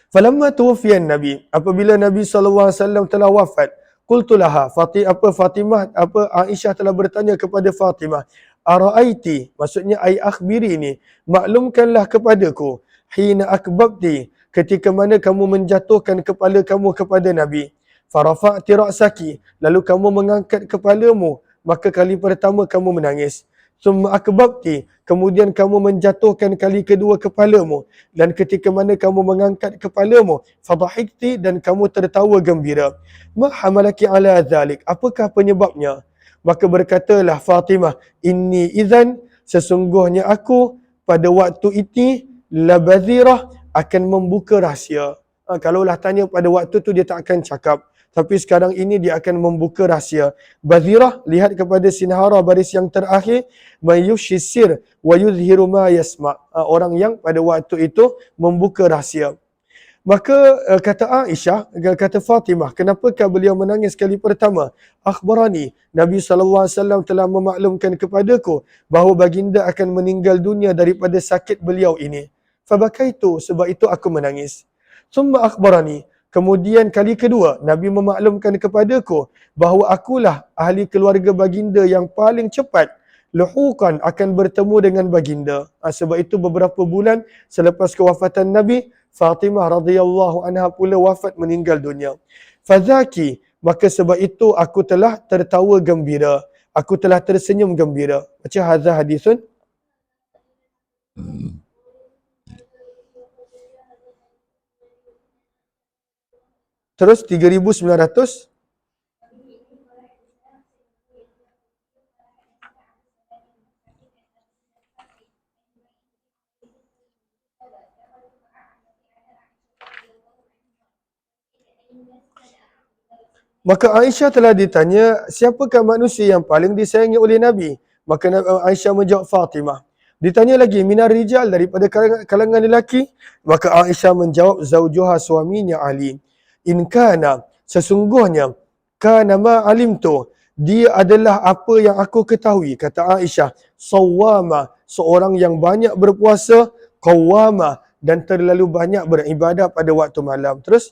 [SPEAKER 1] Falamma tuwfiyan Nabi, apabila Nabi SAW telah wafat, qultu laha, Aisyah telah bertanya kepada Fatimah, ara'aiti, maksudnya ai akhbiri ini, maklumkanlah kepadaku, hina akbabti, ketika mana kamu menjatuhkan kepala kamu kepada Nabi, farafa'ti ra'saki, lalu kamu mengangkat kepalamu, maka kali pertama kamu menangis. Summa akbabti, kemudian kamu menjatuhkan kali kedua kepalamu, dan ketika mana kamu mengangkat kepalamu, fadhahikti, dan kamu tertawa gembira. Ma hamalaki ala dhalik, apakah penyebabnya? Maka berkatalah Fatimah, inni idzan, sesungguhnya aku pada waktu itu labadhirah, akan membuka rahsia. Kalaulah tanya pada waktu tu dia tak akan cakap, tapi sekarang ini dia akan membuka rahsia. Badhirah, lihat kepada sinhara baris yang terakhir, mayushissir wa yuzhiru ma yasma', orang yang pada waktu itu membuka rahsia. Maka kata Aisyah, kata Fatimah, kenapakah beliau menangis kali pertama? Akhbarani, Nabi SAW telah memaklumkan kepadaku bahawa baginda akan meninggal dunia daripada sakit beliau ini. Fabakaitu, sebab itu aku menangis. Summa akhbarani, kemudian kali kedua, Nabi memaklumkan kepadaku bahawa akulah ahli keluarga baginda yang paling cepat luhukan akan bertemu dengan baginda. Sebab itu beberapa bulan selepas kewafatan Nabi, Fatimah radhiyallahu anha pula wafat, meninggal dunia. Fadzaki, maka sebab itu aku telah tertawa gembira, aku telah tersenyum gembira. Baca hadza hadisun. Terus 3900. Maka Aisyah telah ditanya, siapakah manusia yang paling disayangi oleh Nabi? Maka Aisyah menjawab Fatimah. Ditanya lagi, minar rijal, daripada kalangan lelaki? Maka Aisyah menjawab, zaujuha, suaminya Ali. In kana, sesungguhnya, kana ma alimtu, dia adalah apa yang aku ketahui. Kata Aisyah, sawwama, seorang yang banyak berpuasa, qawwama, dan terlalu banyak beribadah pada waktu malam. Terus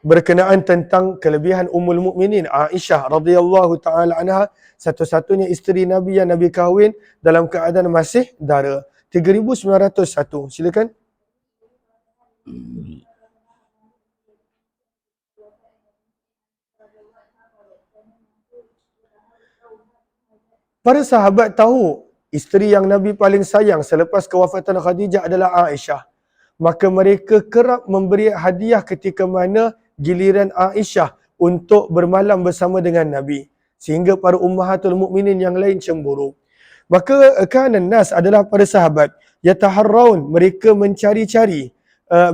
[SPEAKER 1] berkenaan tentang kelebihan Ummul Mukminin Aisyah radhiyallahu taala anha, satu-satunya isteri Nabi yang Nabi kahwin dalam keadaan masih dara. 3901. Silakan. Para sahabat tahu isteri yang Nabi paling sayang selepas kewafatan Khadijah adalah Aisyah. Maka mereka kerap memberi hadiah ketika mana giliran Aisyah untuk bermalam bersama dengan Nabi. Sehingga para ummahatul mukminin yang lain cemburu. Maka kanan nas adalah para sahabat. Yataharraun, mereka mencari-cari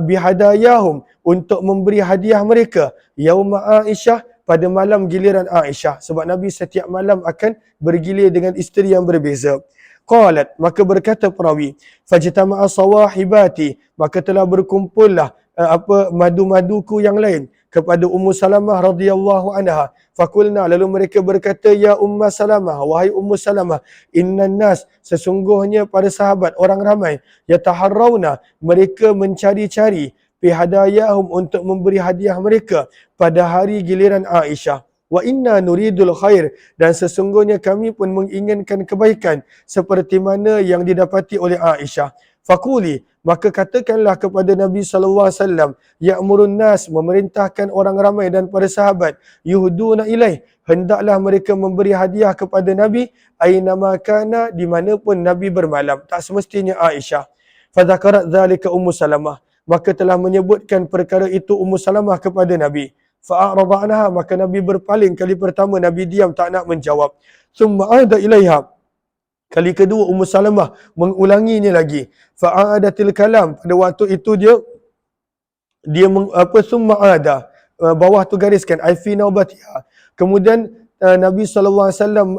[SPEAKER 1] bihadayahum, untuk memberi hadiah mereka. Yauma Aisyah, pada malam giliran Aisyah. Sebab Nabi setiap malam akan bergilir dengan isteri yang berbeza. Qalat, maka berkata perawi, fajtama'a sawahibati, maka telah berkumpullah madu-maduku yang lain kepada Ummu Salamah radhiyallahu anha. Fakulna, lalu mereka berkata, ya Ummu Salamah, wahai Ummu Salamah, innan nas, sesungguhnya para sahabat, orang ramai, yataharrauna, mereka mencari-cari bihadayahum, untuk memberi hadiah mereka pada hari giliran Aisyah. Wa inna nuridul khair, dan sesungguhnya kami pun menginginkan kebaikan seperti mana yang didapati oleh Aisyah. Fakuli, maka katakanlah kepada Nabi sallallahu alaihi wasallam, ya'murun nas, memerintahkan orang ramai dan para sahabat, yuhduna ilaih, hendaklah mereka memberi hadiah kepada Nabi, aina makana, di mana pun Nabi bermalam, tak semestinya Aisyah. Fadzakarat dzalika Ummu Salamah, maka telah menyebutkan perkara itu Ummu Salamah kepada Nabi. Fa'arada anha, maka Nabi berpaling. Kali pertama Nabi diam, tak nak menjawab. Thumma ada ilaiha, kali kedua Ummu Salamah mengulanginya lagi. Fa'adatil kalam, pada waktu itu dia thumma ada, bawah tu gariskan ai fi naubatiha. Kemudian Nabi SAW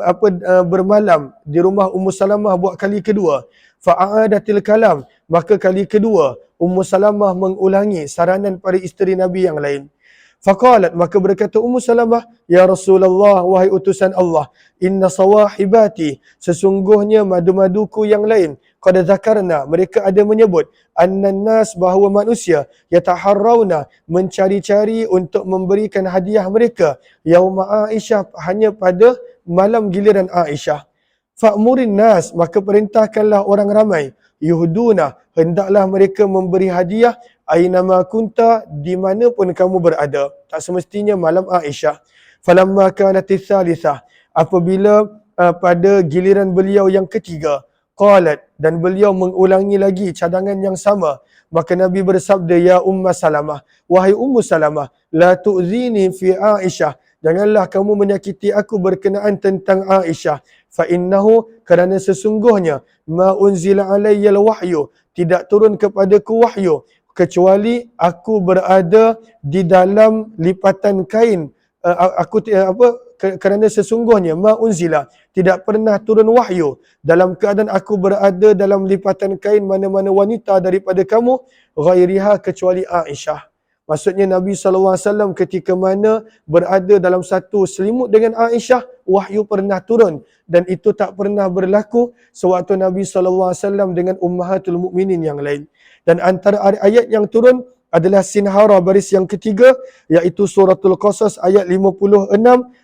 [SPEAKER 1] bermalam di rumah Ummu Salamah buat kali kedua. Fa'adatil kalam, maka kali kedua Ummu Salamah mengulangi saranan para isteri Nabi yang lain. Faqalat, maka berkata Ummu Salamah, ya Rasulullah, wahai utusan Allah, inna sawahibati, sesungguhnya madu-maduku yang lain, qad zakarna, mereka ada menyebut, annan nas, bahawa manusia, yataharrauna, mencari-cari untuk memberikan hadiah mereka, yauma Aisyah, hanya pada malam giliran Aisyah. Fa'murin nas, maka perintahkanlah orang ramai, yuhduna, hendaklah mereka memberi hadiah, ainama kunta, di mana pun kamu berada, tak semestinya malam Aisyah. Falamma kanatis thalithah, apabila pada giliran beliau yang ketiga, qalat, dan beliau mengulangi lagi cadangan yang sama, maka Nabi bersabda, ya Ummu Salamah, wahai Ummu Salamah, la tu'zini fi Aisyah, janganlah kamu menyakiti aku berkenaan tentang Aisyah. Fa innahu, kerana sesungguhnya, ma unzila alayyal wahyu, tidak turun kepadaku wahyu kecuali aku berada di dalam lipatan kain. Kerana sesungguhnya ma unzila, tidak pernah turun wahyu dalam keadaan aku berada dalam lipatan kain mana-mana wanita daripada kamu, ghairiha, kecuali Aisyah. Maksudnya Nabi SAW ketika mana berada dalam satu selimut dengan Aisyah, wahyu pernah turun, dan itu tak pernah berlaku sewaktu Nabi SAW dengan ummahatul mukminin yang lain. Dan antara ayat yang turun adalah sinhara baris yang ketiga, iaitu suratul Qasas ayat 56.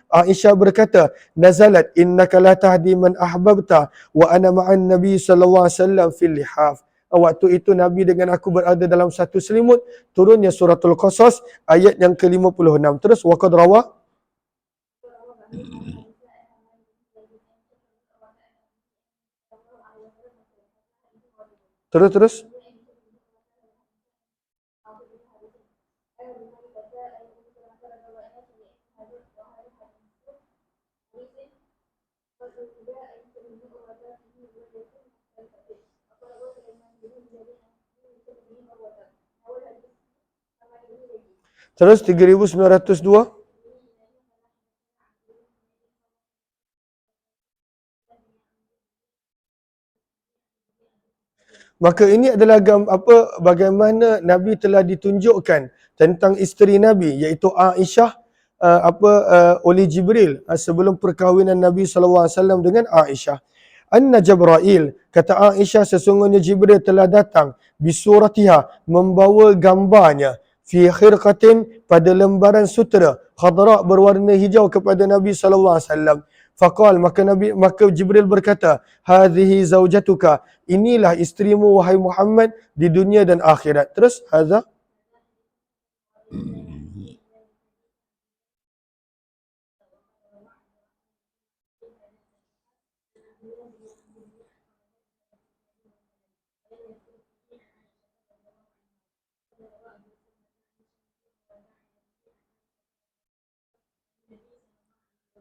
[SPEAKER 1] Aisyah berkata, nazalat innaka la tahdi man ahbabta wa ana ma'an nabi sallallahu alaihi wasallam fil lihaf. Waktu itu Nabi dengan aku berada dalam satu selimut, turunnya suratul Qasas ayat yang ke-56. Terus waqad rawa, terus terus 3902. Maka ini adalah bagaimana Nabi telah ditunjukkan tentang isteri Nabi, iaitu Aisyah oleh Jibril sebelum perkahwinan Nabi SAW dengan Aisyah. anna Jibril, kata Aisyah, sesungguhnya Jibril telah datang bisuratiha, membawa gambarnya, fi khirqatin, pada lembaran sutera khadra, berwarna hijau, kepada Nabi sallallahu alaihi wasallam. Faqal, maka Jibril berkata, hadhihi zaujatuka, inilah isterimu wahai Muhammad di dunia dan akhirat. Terus hadza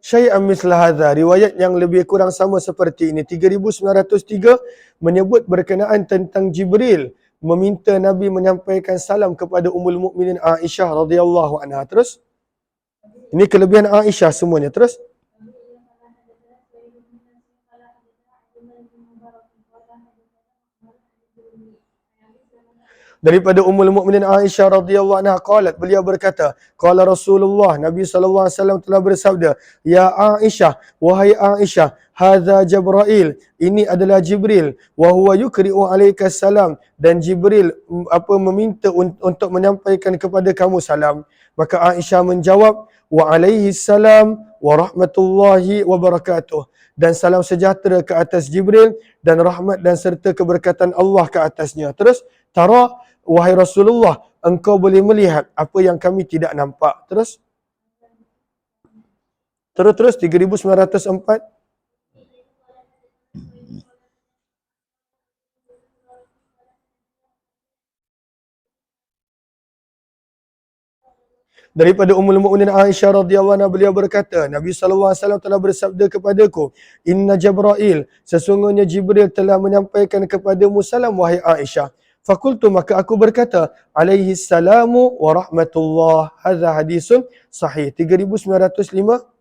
[SPEAKER 1] syai'an misla hadza, riwayat yang lebih kurang sama seperti ini. 3903 menyebut berkenaan tentang Jibril meminta Nabi menyampaikan salam kepada Ummul Mukminin Aisyah radhiyallahu anha. Terus ini kelebihan Aisyah semuanya. Terus daripada Ummul Mukminin Aisyah radhiyallahu anha qalat, beliau berkata, qala Rasulullah, Nabi sallallahu alaihi wasallam telah bersabda, ya Aisyah, wahai Aisyah, hadza Jibril, ini adalah Jibril, wa huwa yukri'u alaika salam, dan Jibril meminta untuk menyampaikan kepada kamu salam. Maka Aisyah menjawab, wa alaihi salam wa rahmatullahi wa barakatuh, dan salam sejahtera ke atas Jibril, dan rahmat dan serta keberkatan Allah ke atasnya. Terus tara, wahai Rasulullah, engkau boleh melihat apa yang kami tidak nampak. Terus 3904. Daripada Ummul Mukminin Aisyah radhiyallahu anha, beliau berkata, Nabi sallallahu alaihi wasallam telah bersabda kepadaku, inna Jibril, sesungguhnya Jibril telah menyampaikan kepadamu salam wahai Aisyah. Fakultu, maka aku berkata, alaihi salamu wa rahmatullah. Hadza hadisun sahih. 3905.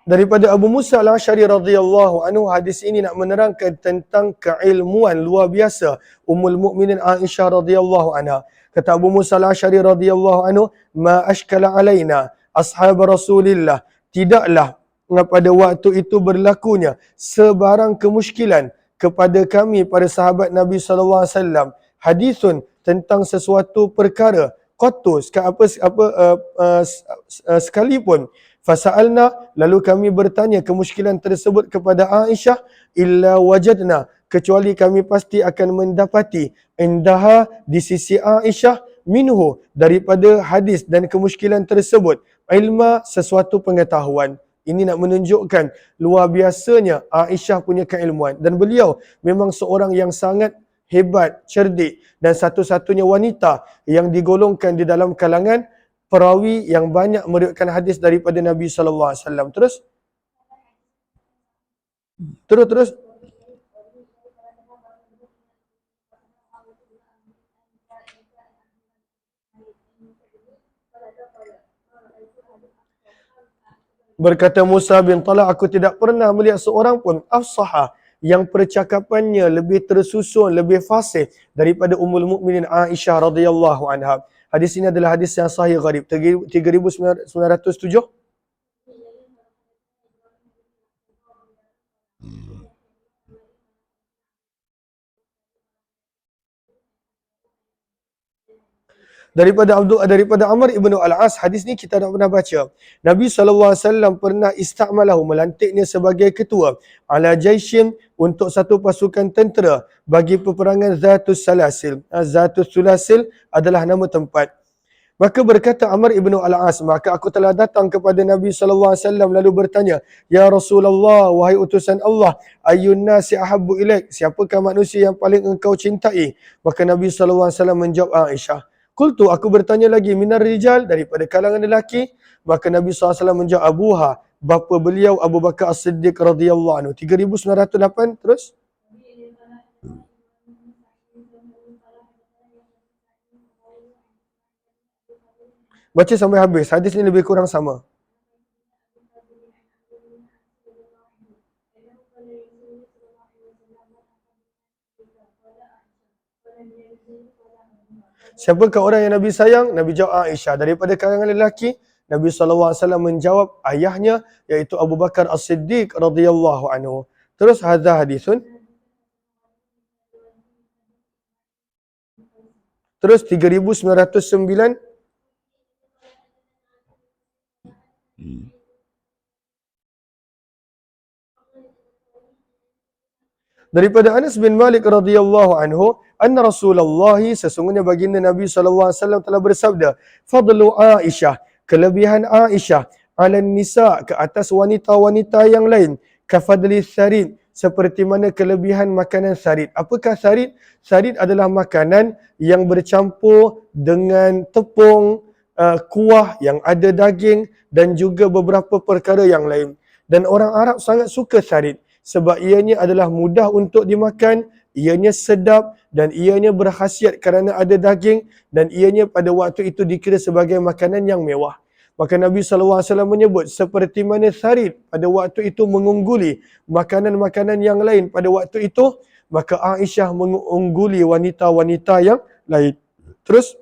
[SPEAKER 1] Daripada Abu Musa al-Asy'ari radhiyallahu anhu, hadis ini nak menerangkan tentang keilmuan luar biasa Ummul Mukminin Aisyah radhiyallahu anha. Kata Abu Musa al-Asy'ari radhiyallahu anhu, ma ashkala alaina ashab Rasulillah, tidaklah pada waktu itu berlakunya sebarang kemusykilan kepada kami para sahabat Nabi sallallahu alaihi wasallam, hadisun, tentang sesuatu perkara, qatus sekalipun, fasa'alna, lalu kami bertanya kemusykilan tersebut kepada Aisyah, illa wajadna, kecuali kami pasti akan mendapati, indaha, di sisi Aisyah, minhu, daripada hadis dan kemusykilan tersebut, ilma, sesuatu pengetahuan. Ini nak menunjukkan luar biasanya Aisyah punya keilmuan, dan beliau memang seorang yang sangat hebat, cerdik, dan satu-satunya wanita yang digolongkan di dalam kalangan perawi yang banyak meriwayatkan hadis daripada Nabi sallallahu alaihi wasallam. Terus berkata Musa bin Talha, aku tidak pernah melihat seorang pun afsahah, yang percakapannya lebih tersusun, lebih fasih daripada Ummul Mukminin Aisyah radhiyallahu anha. Hadis ini adalah hadis yang sahih gharib. 3907. Daripada Amr ibn al-As, hadis ni kita dah pernah baca. Nabi SAW pernah istakmalahu, melantiknya sebagai ketua, ala jaishin, untuk satu pasukan tentera bagi peperangan Zatus Salasil. Zatus Salasil adalah nama tempat. Maka berkata Amr ibn al-As, maka aku telah datang kepada Nabi SAW lalu bertanya, ya Rasulullah, wahai utusan Allah, ayyun nasi ahabbu ilaik, siapakah manusia yang paling engkau cintai? Maka Nabi SAW menjawab Aisyah. Qultu, aku bertanya lagi, minar rijal, daripada kalangan lelaki? Maka Nabi SAW menjawab Abuha, bapa beliau Abu Bakar As-Siddiq radhiyallahu anhu. 3908. Terus baca sampai habis. Hadis ni lebih kurang sama. Siapakah orang yang Nabi sayang? Nabi jawab Aisyah. Daripada kalangan lelaki, Nabi SAW menjawab ayahnya, iaitu Abu Bakar As-Siddiq radhiyallahu anhu. Terus hadza hadisun. Terus 3909. Daripada Anas bin Malik radhiyallahu anhu, anna Rasulullah, sesungguhnya baginda Nabi SAW telah bersabda, fadlu Aisyah, kelebihan Aisyah, ala nisa, ke atas wanita-wanita yang lain, kafadli sarid, seperti mana kelebihan makanan sarid. Apakah sarid? Sarid adalah makanan yang bercampur dengan tepung, kuah yang ada daging dan juga beberapa perkara yang lain. Dan orang Arab sangat suka sarid sebab ianya adalah mudah untuk dimakan, ianya sedap dan ianya berkhasiat kerana ada daging dan ianya pada waktu itu dikira sebagai makanan yang mewah. Maka Nabi SAW menyebut seperti mana sarid pada waktu itu mengungguli makanan-makanan yang lain pada waktu itu, maka Aisyah mengungguli wanita-wanita yang lain. Terus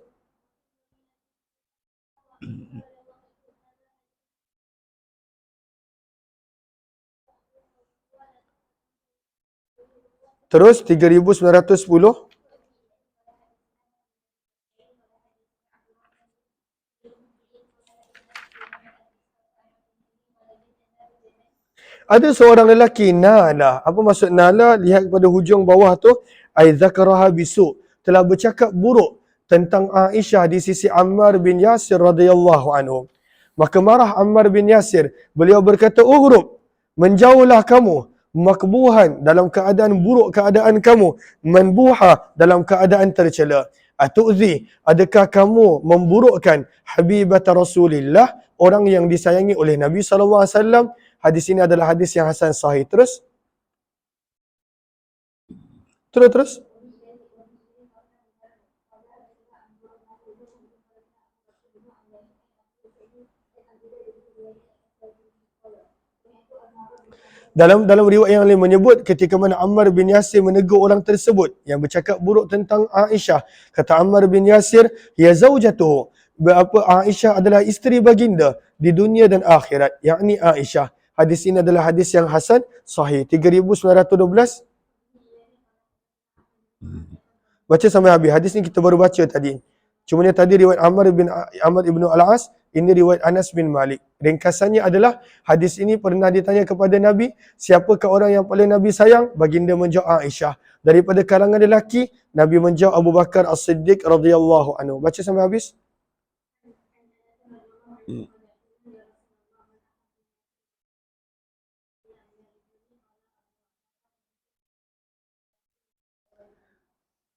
[SPEAKER 1] Terus 3910. Ada seorang lelaki, Nala. Apa maksud Nala? Lihat kepada hujung bawah tu. Ay zakaraha bisu. Telah bercakap buruk tentang Aisyah di sisi Ammar bin Yasir radhiyallahu anhu. Maka marah Ammar bin Yasir. Beliau berkata, uhrub, menjauhlah kamu. Makbuhan, dalam keadaan buruk keadaan kamu. Manbuha, dalam keadaan tercela. Atu'zi, adakah kamu memburukkan Habibata Rasulillah, orang yang disayangi oleh Nabi SAW? Hadis ini adalah hadis yang hasan sahih. Terus. Dalam riwayat yang lain menyebut ketika mana Ammar bin Yasir menegur orang tersebut yang bercakap buruk tentang Aisyah. Kata Ammar bin Yasir, ya zaujatuhu, berapa Aisyah adalah isteri baginda di dunia dan akhirat, yakni Aisyah. Hadis ini adalah hadis yang hasan sahih. 3912. Baca sampai habis. Hadis ni kita baru baca tadi. Cuma ni tadi riwayat Amr ibn Al-As, ini riwayat Anas bin Malik. Ringkasannya adalah hadis ini pernah ditanya kepada Nabi, siapakah orang yang paling Nabi sayang? Baginda menjawab Aisyah. Daripada kalangan lelaki, Nabi menjawab Abu Bakar As-Siddiq radhiyallahu anhu. Baca sampai habis.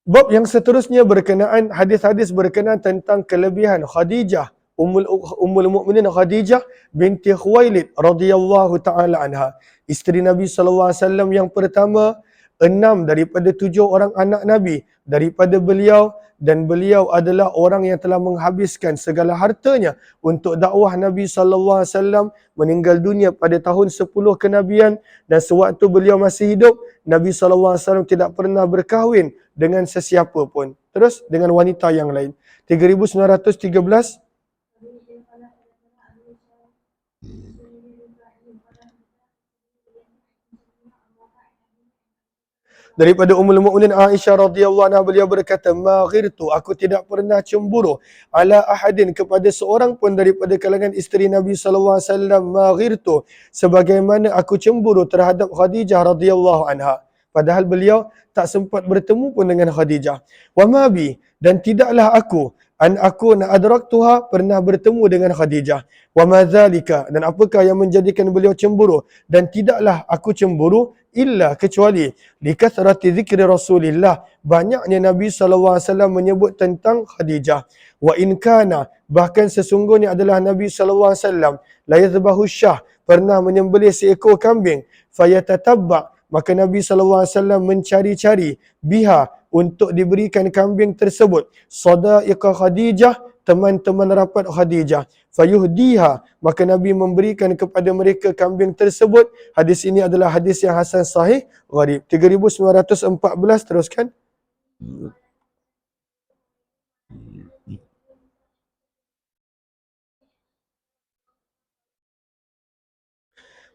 [SPEAKER 1] Bab yang seterusnya berkenaan hadis-hadis berkenaan tentang kelebihan Khadijah, Ummul Mukminin Khadijah binti Khuwailid radhiyallahu taala anha, isteri Nabi sallallahu alaihi wasallam yang pertama, 6 daripada 7 orang anak Nabi daripada beliau, dan beliau adalah orang yang telah menghabiskan segala hartanya untuk dakwah Nabi sallallahu alaihi wasallam, meninggal dunia pada tahun 10 kenabian, dan sewaktu beliau masih hidup Nabi sallallahu alaihi wasallam tidak pernah berkahwin dengan sesiapa pun. Terus dengan wanita yang lain. 3913. Daripada Ummul Mukminin Aisyah radhiyallahu anha, beliau berkata, ma ghirtu, aku tidak pernah cemburu ala ahadin, kepada seorang pun daripada kalangan isteri Nabi sallallahu alaihi wasallam, ma ghirtu, sebagaimana aku cemburu terhadap Khadijah radhiyallahu anha. Padahal beliau tak sempat bertemu pun dengan Khadijah. Wa ma bi, dan tidaklah aku adraktuha, pernah bertemu dengan Khadijah. Wa ma dzalika, dan apakah yang menjadikan beliau cemburu, dan tidaklah aku cemburu illa, kecuali likathrati zikri Rasulillah, banyaknya Nabi SAW menyebut tentang Khadijah. Wa in kana, bahkan sesungguhnya adalah Nabi SAW la yadhbahu syah, pernah menyembelih seekor kambing, fayatatabba, maka Nabi SAW mencari-cari biha, untuk diberikan kambing tersebut, sadaiqa Khadijah, teman-teman rapat Khadijah, fayuhdiha, maka Nabi memberikan kepada mereka kambing tersebut. Hadis ini adalah hadis yang hasan sahih gharib. 3914, teruskan.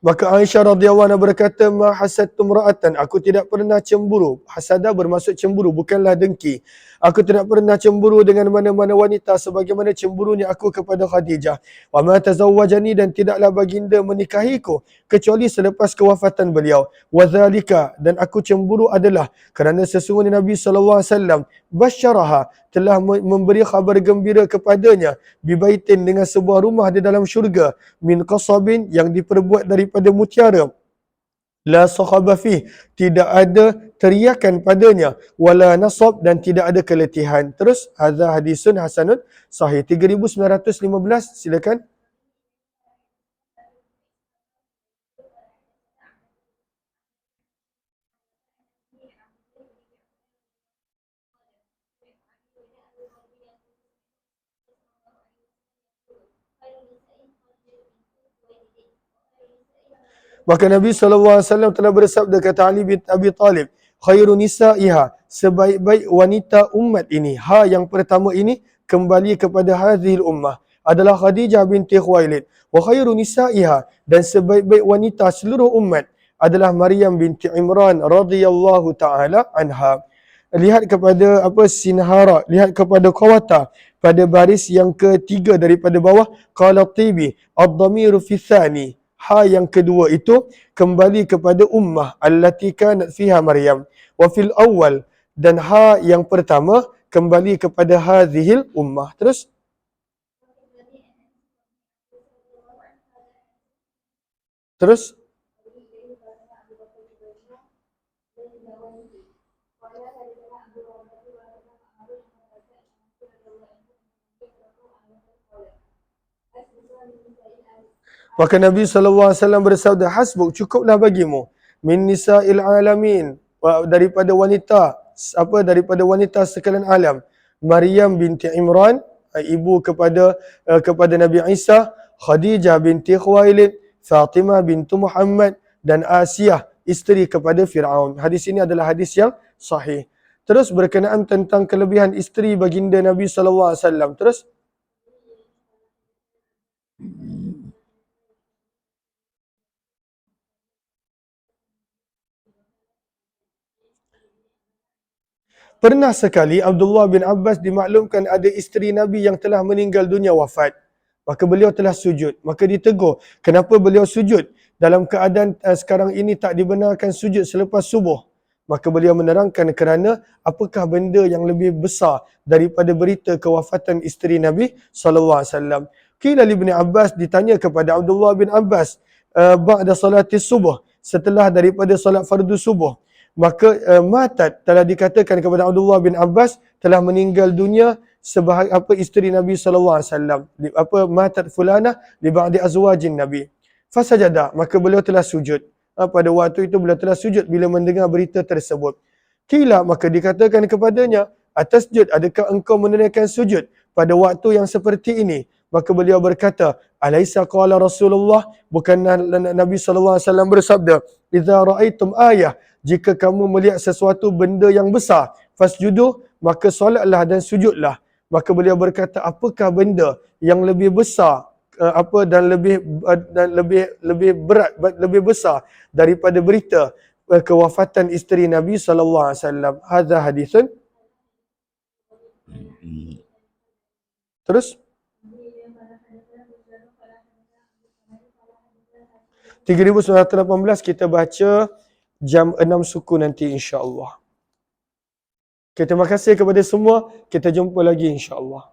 [SPEAKER 1] Maka Aisyah radhiyallahu anha berkata, "Ma hasadtum ra'atan." Aku tidak pernah cemburu. Hasadah bermaksud cemburu, bukanlah dengki. Aku tidak pernah cemburu dengan mana-mana wanita sebagaimana cemburunya aku kepada Khadijah. Wa ma tazawwajani, dan tidaklah baginda menikahiku kecuali selepas kewafatan beliau. Wa dzalika, dan aku cemburu adalah kerana sesungguhnya Nabi sallallahu alaihi wasallam basyaraha, telah memberi khabar gembira kepadanya, bibaitin, dengan sebuah rumah di dalam syurga, min qasabin, yang diperbuat daripada mutiara, la sakhaba fih, tidak ada teriakan padanya, wala nasab, dan tidak ada keletihan. Terus hadza hadisun hasanun sahih. 3915, silakan. Maka Nabi SAW telah bersabda, kata Ali bin Abi Talib, khairu nisa'iha, sebaik-baik wanita umat ini, ha yang pertama ini kembali kepada hadhil ummah, adalah Khadijah binti Khuwailid. Wa khairu nisa'iha, dan sebaik-baik wanita seluruh umat adalah Maryam binti Imran radhiyallahu taala anha. Lihat kepada Sinhara, lihat kepada Qawata pada baris yang ketiga daripada bawah, qala Tibi ad-dhamiru fi tsani, ha yang kedua itu kembali kepada ummah allati kanat fiha Maryam. Wa fil awwal, dan ha yang pertama kembali kepada hadhil ummah. Terus maka Nabi SAW bersabda, hasbuk, cukuplah bagimu, min nisa'il alamin, daripada wanita, daripada wanita sekalian alam, Maryam binti Imran, ibu kepada Nabi Isa, Khadijah binti Khuwailid, Fatimah bintu Muhammad, dan Asiyah, isteri kepada Fir'aun. Hadis ini adalah hadis yang sahih. Terus berkenaan tentang kelebihan isteri baginda Nabi SAW. Terus pernah sekali Abdullah bin Abbas dimaklumkan ada isteri Nabi yang telah meninggal dunia, wafat. Maka beliau telah sujud. Maka ditegur, kenapa beliau sujud dalam keadaan sekarang ini tak dibenarkan sujud selepas subuh. Maka beliau menerangkan, kerana apakah benda yang lebih besar daripada berita kewafatan isteri Nabi SAW. Qila li Ibn Abbas, ditanya kepada Abdullah bin Abbas, ba'da salatis subuh, setelah daripada salat fardu subuh. Maka matat, telah dikatakan kepada Abdullah bin Abbas, telah meninggal dunia isteri Nabi SAW. Matat fulana li ba'di azwajin Nabi. Fasajada, maka beliau telah sujud. Pada waktu itu beliau telah sujud bila mendengar berita tersebut. Qila, maka dikatakan kepadanya, atasjud, adakah engkau menunaikan sujud pada waktu yang seperti ini? Maka beliau berkata, alaisa qala Rasulullah, bukan Nabi SAW bersabda, idza ra'aitum ayah, jika kamu melihat sesuatu benda yang besar, fasjudu, maka solatlah dan sujudlah. Maka beliau berkata, apakah benda yang lebih besar dan lebih berat, lebih besar daripada berita kewafatan isteri Nabi SAW. Hadza hadithun. Terus 3918 kita baca jam 6 suku nanti insya-Allah. Okay, terima kasih kepada semua. Kita jumpa lagi insya-Allah.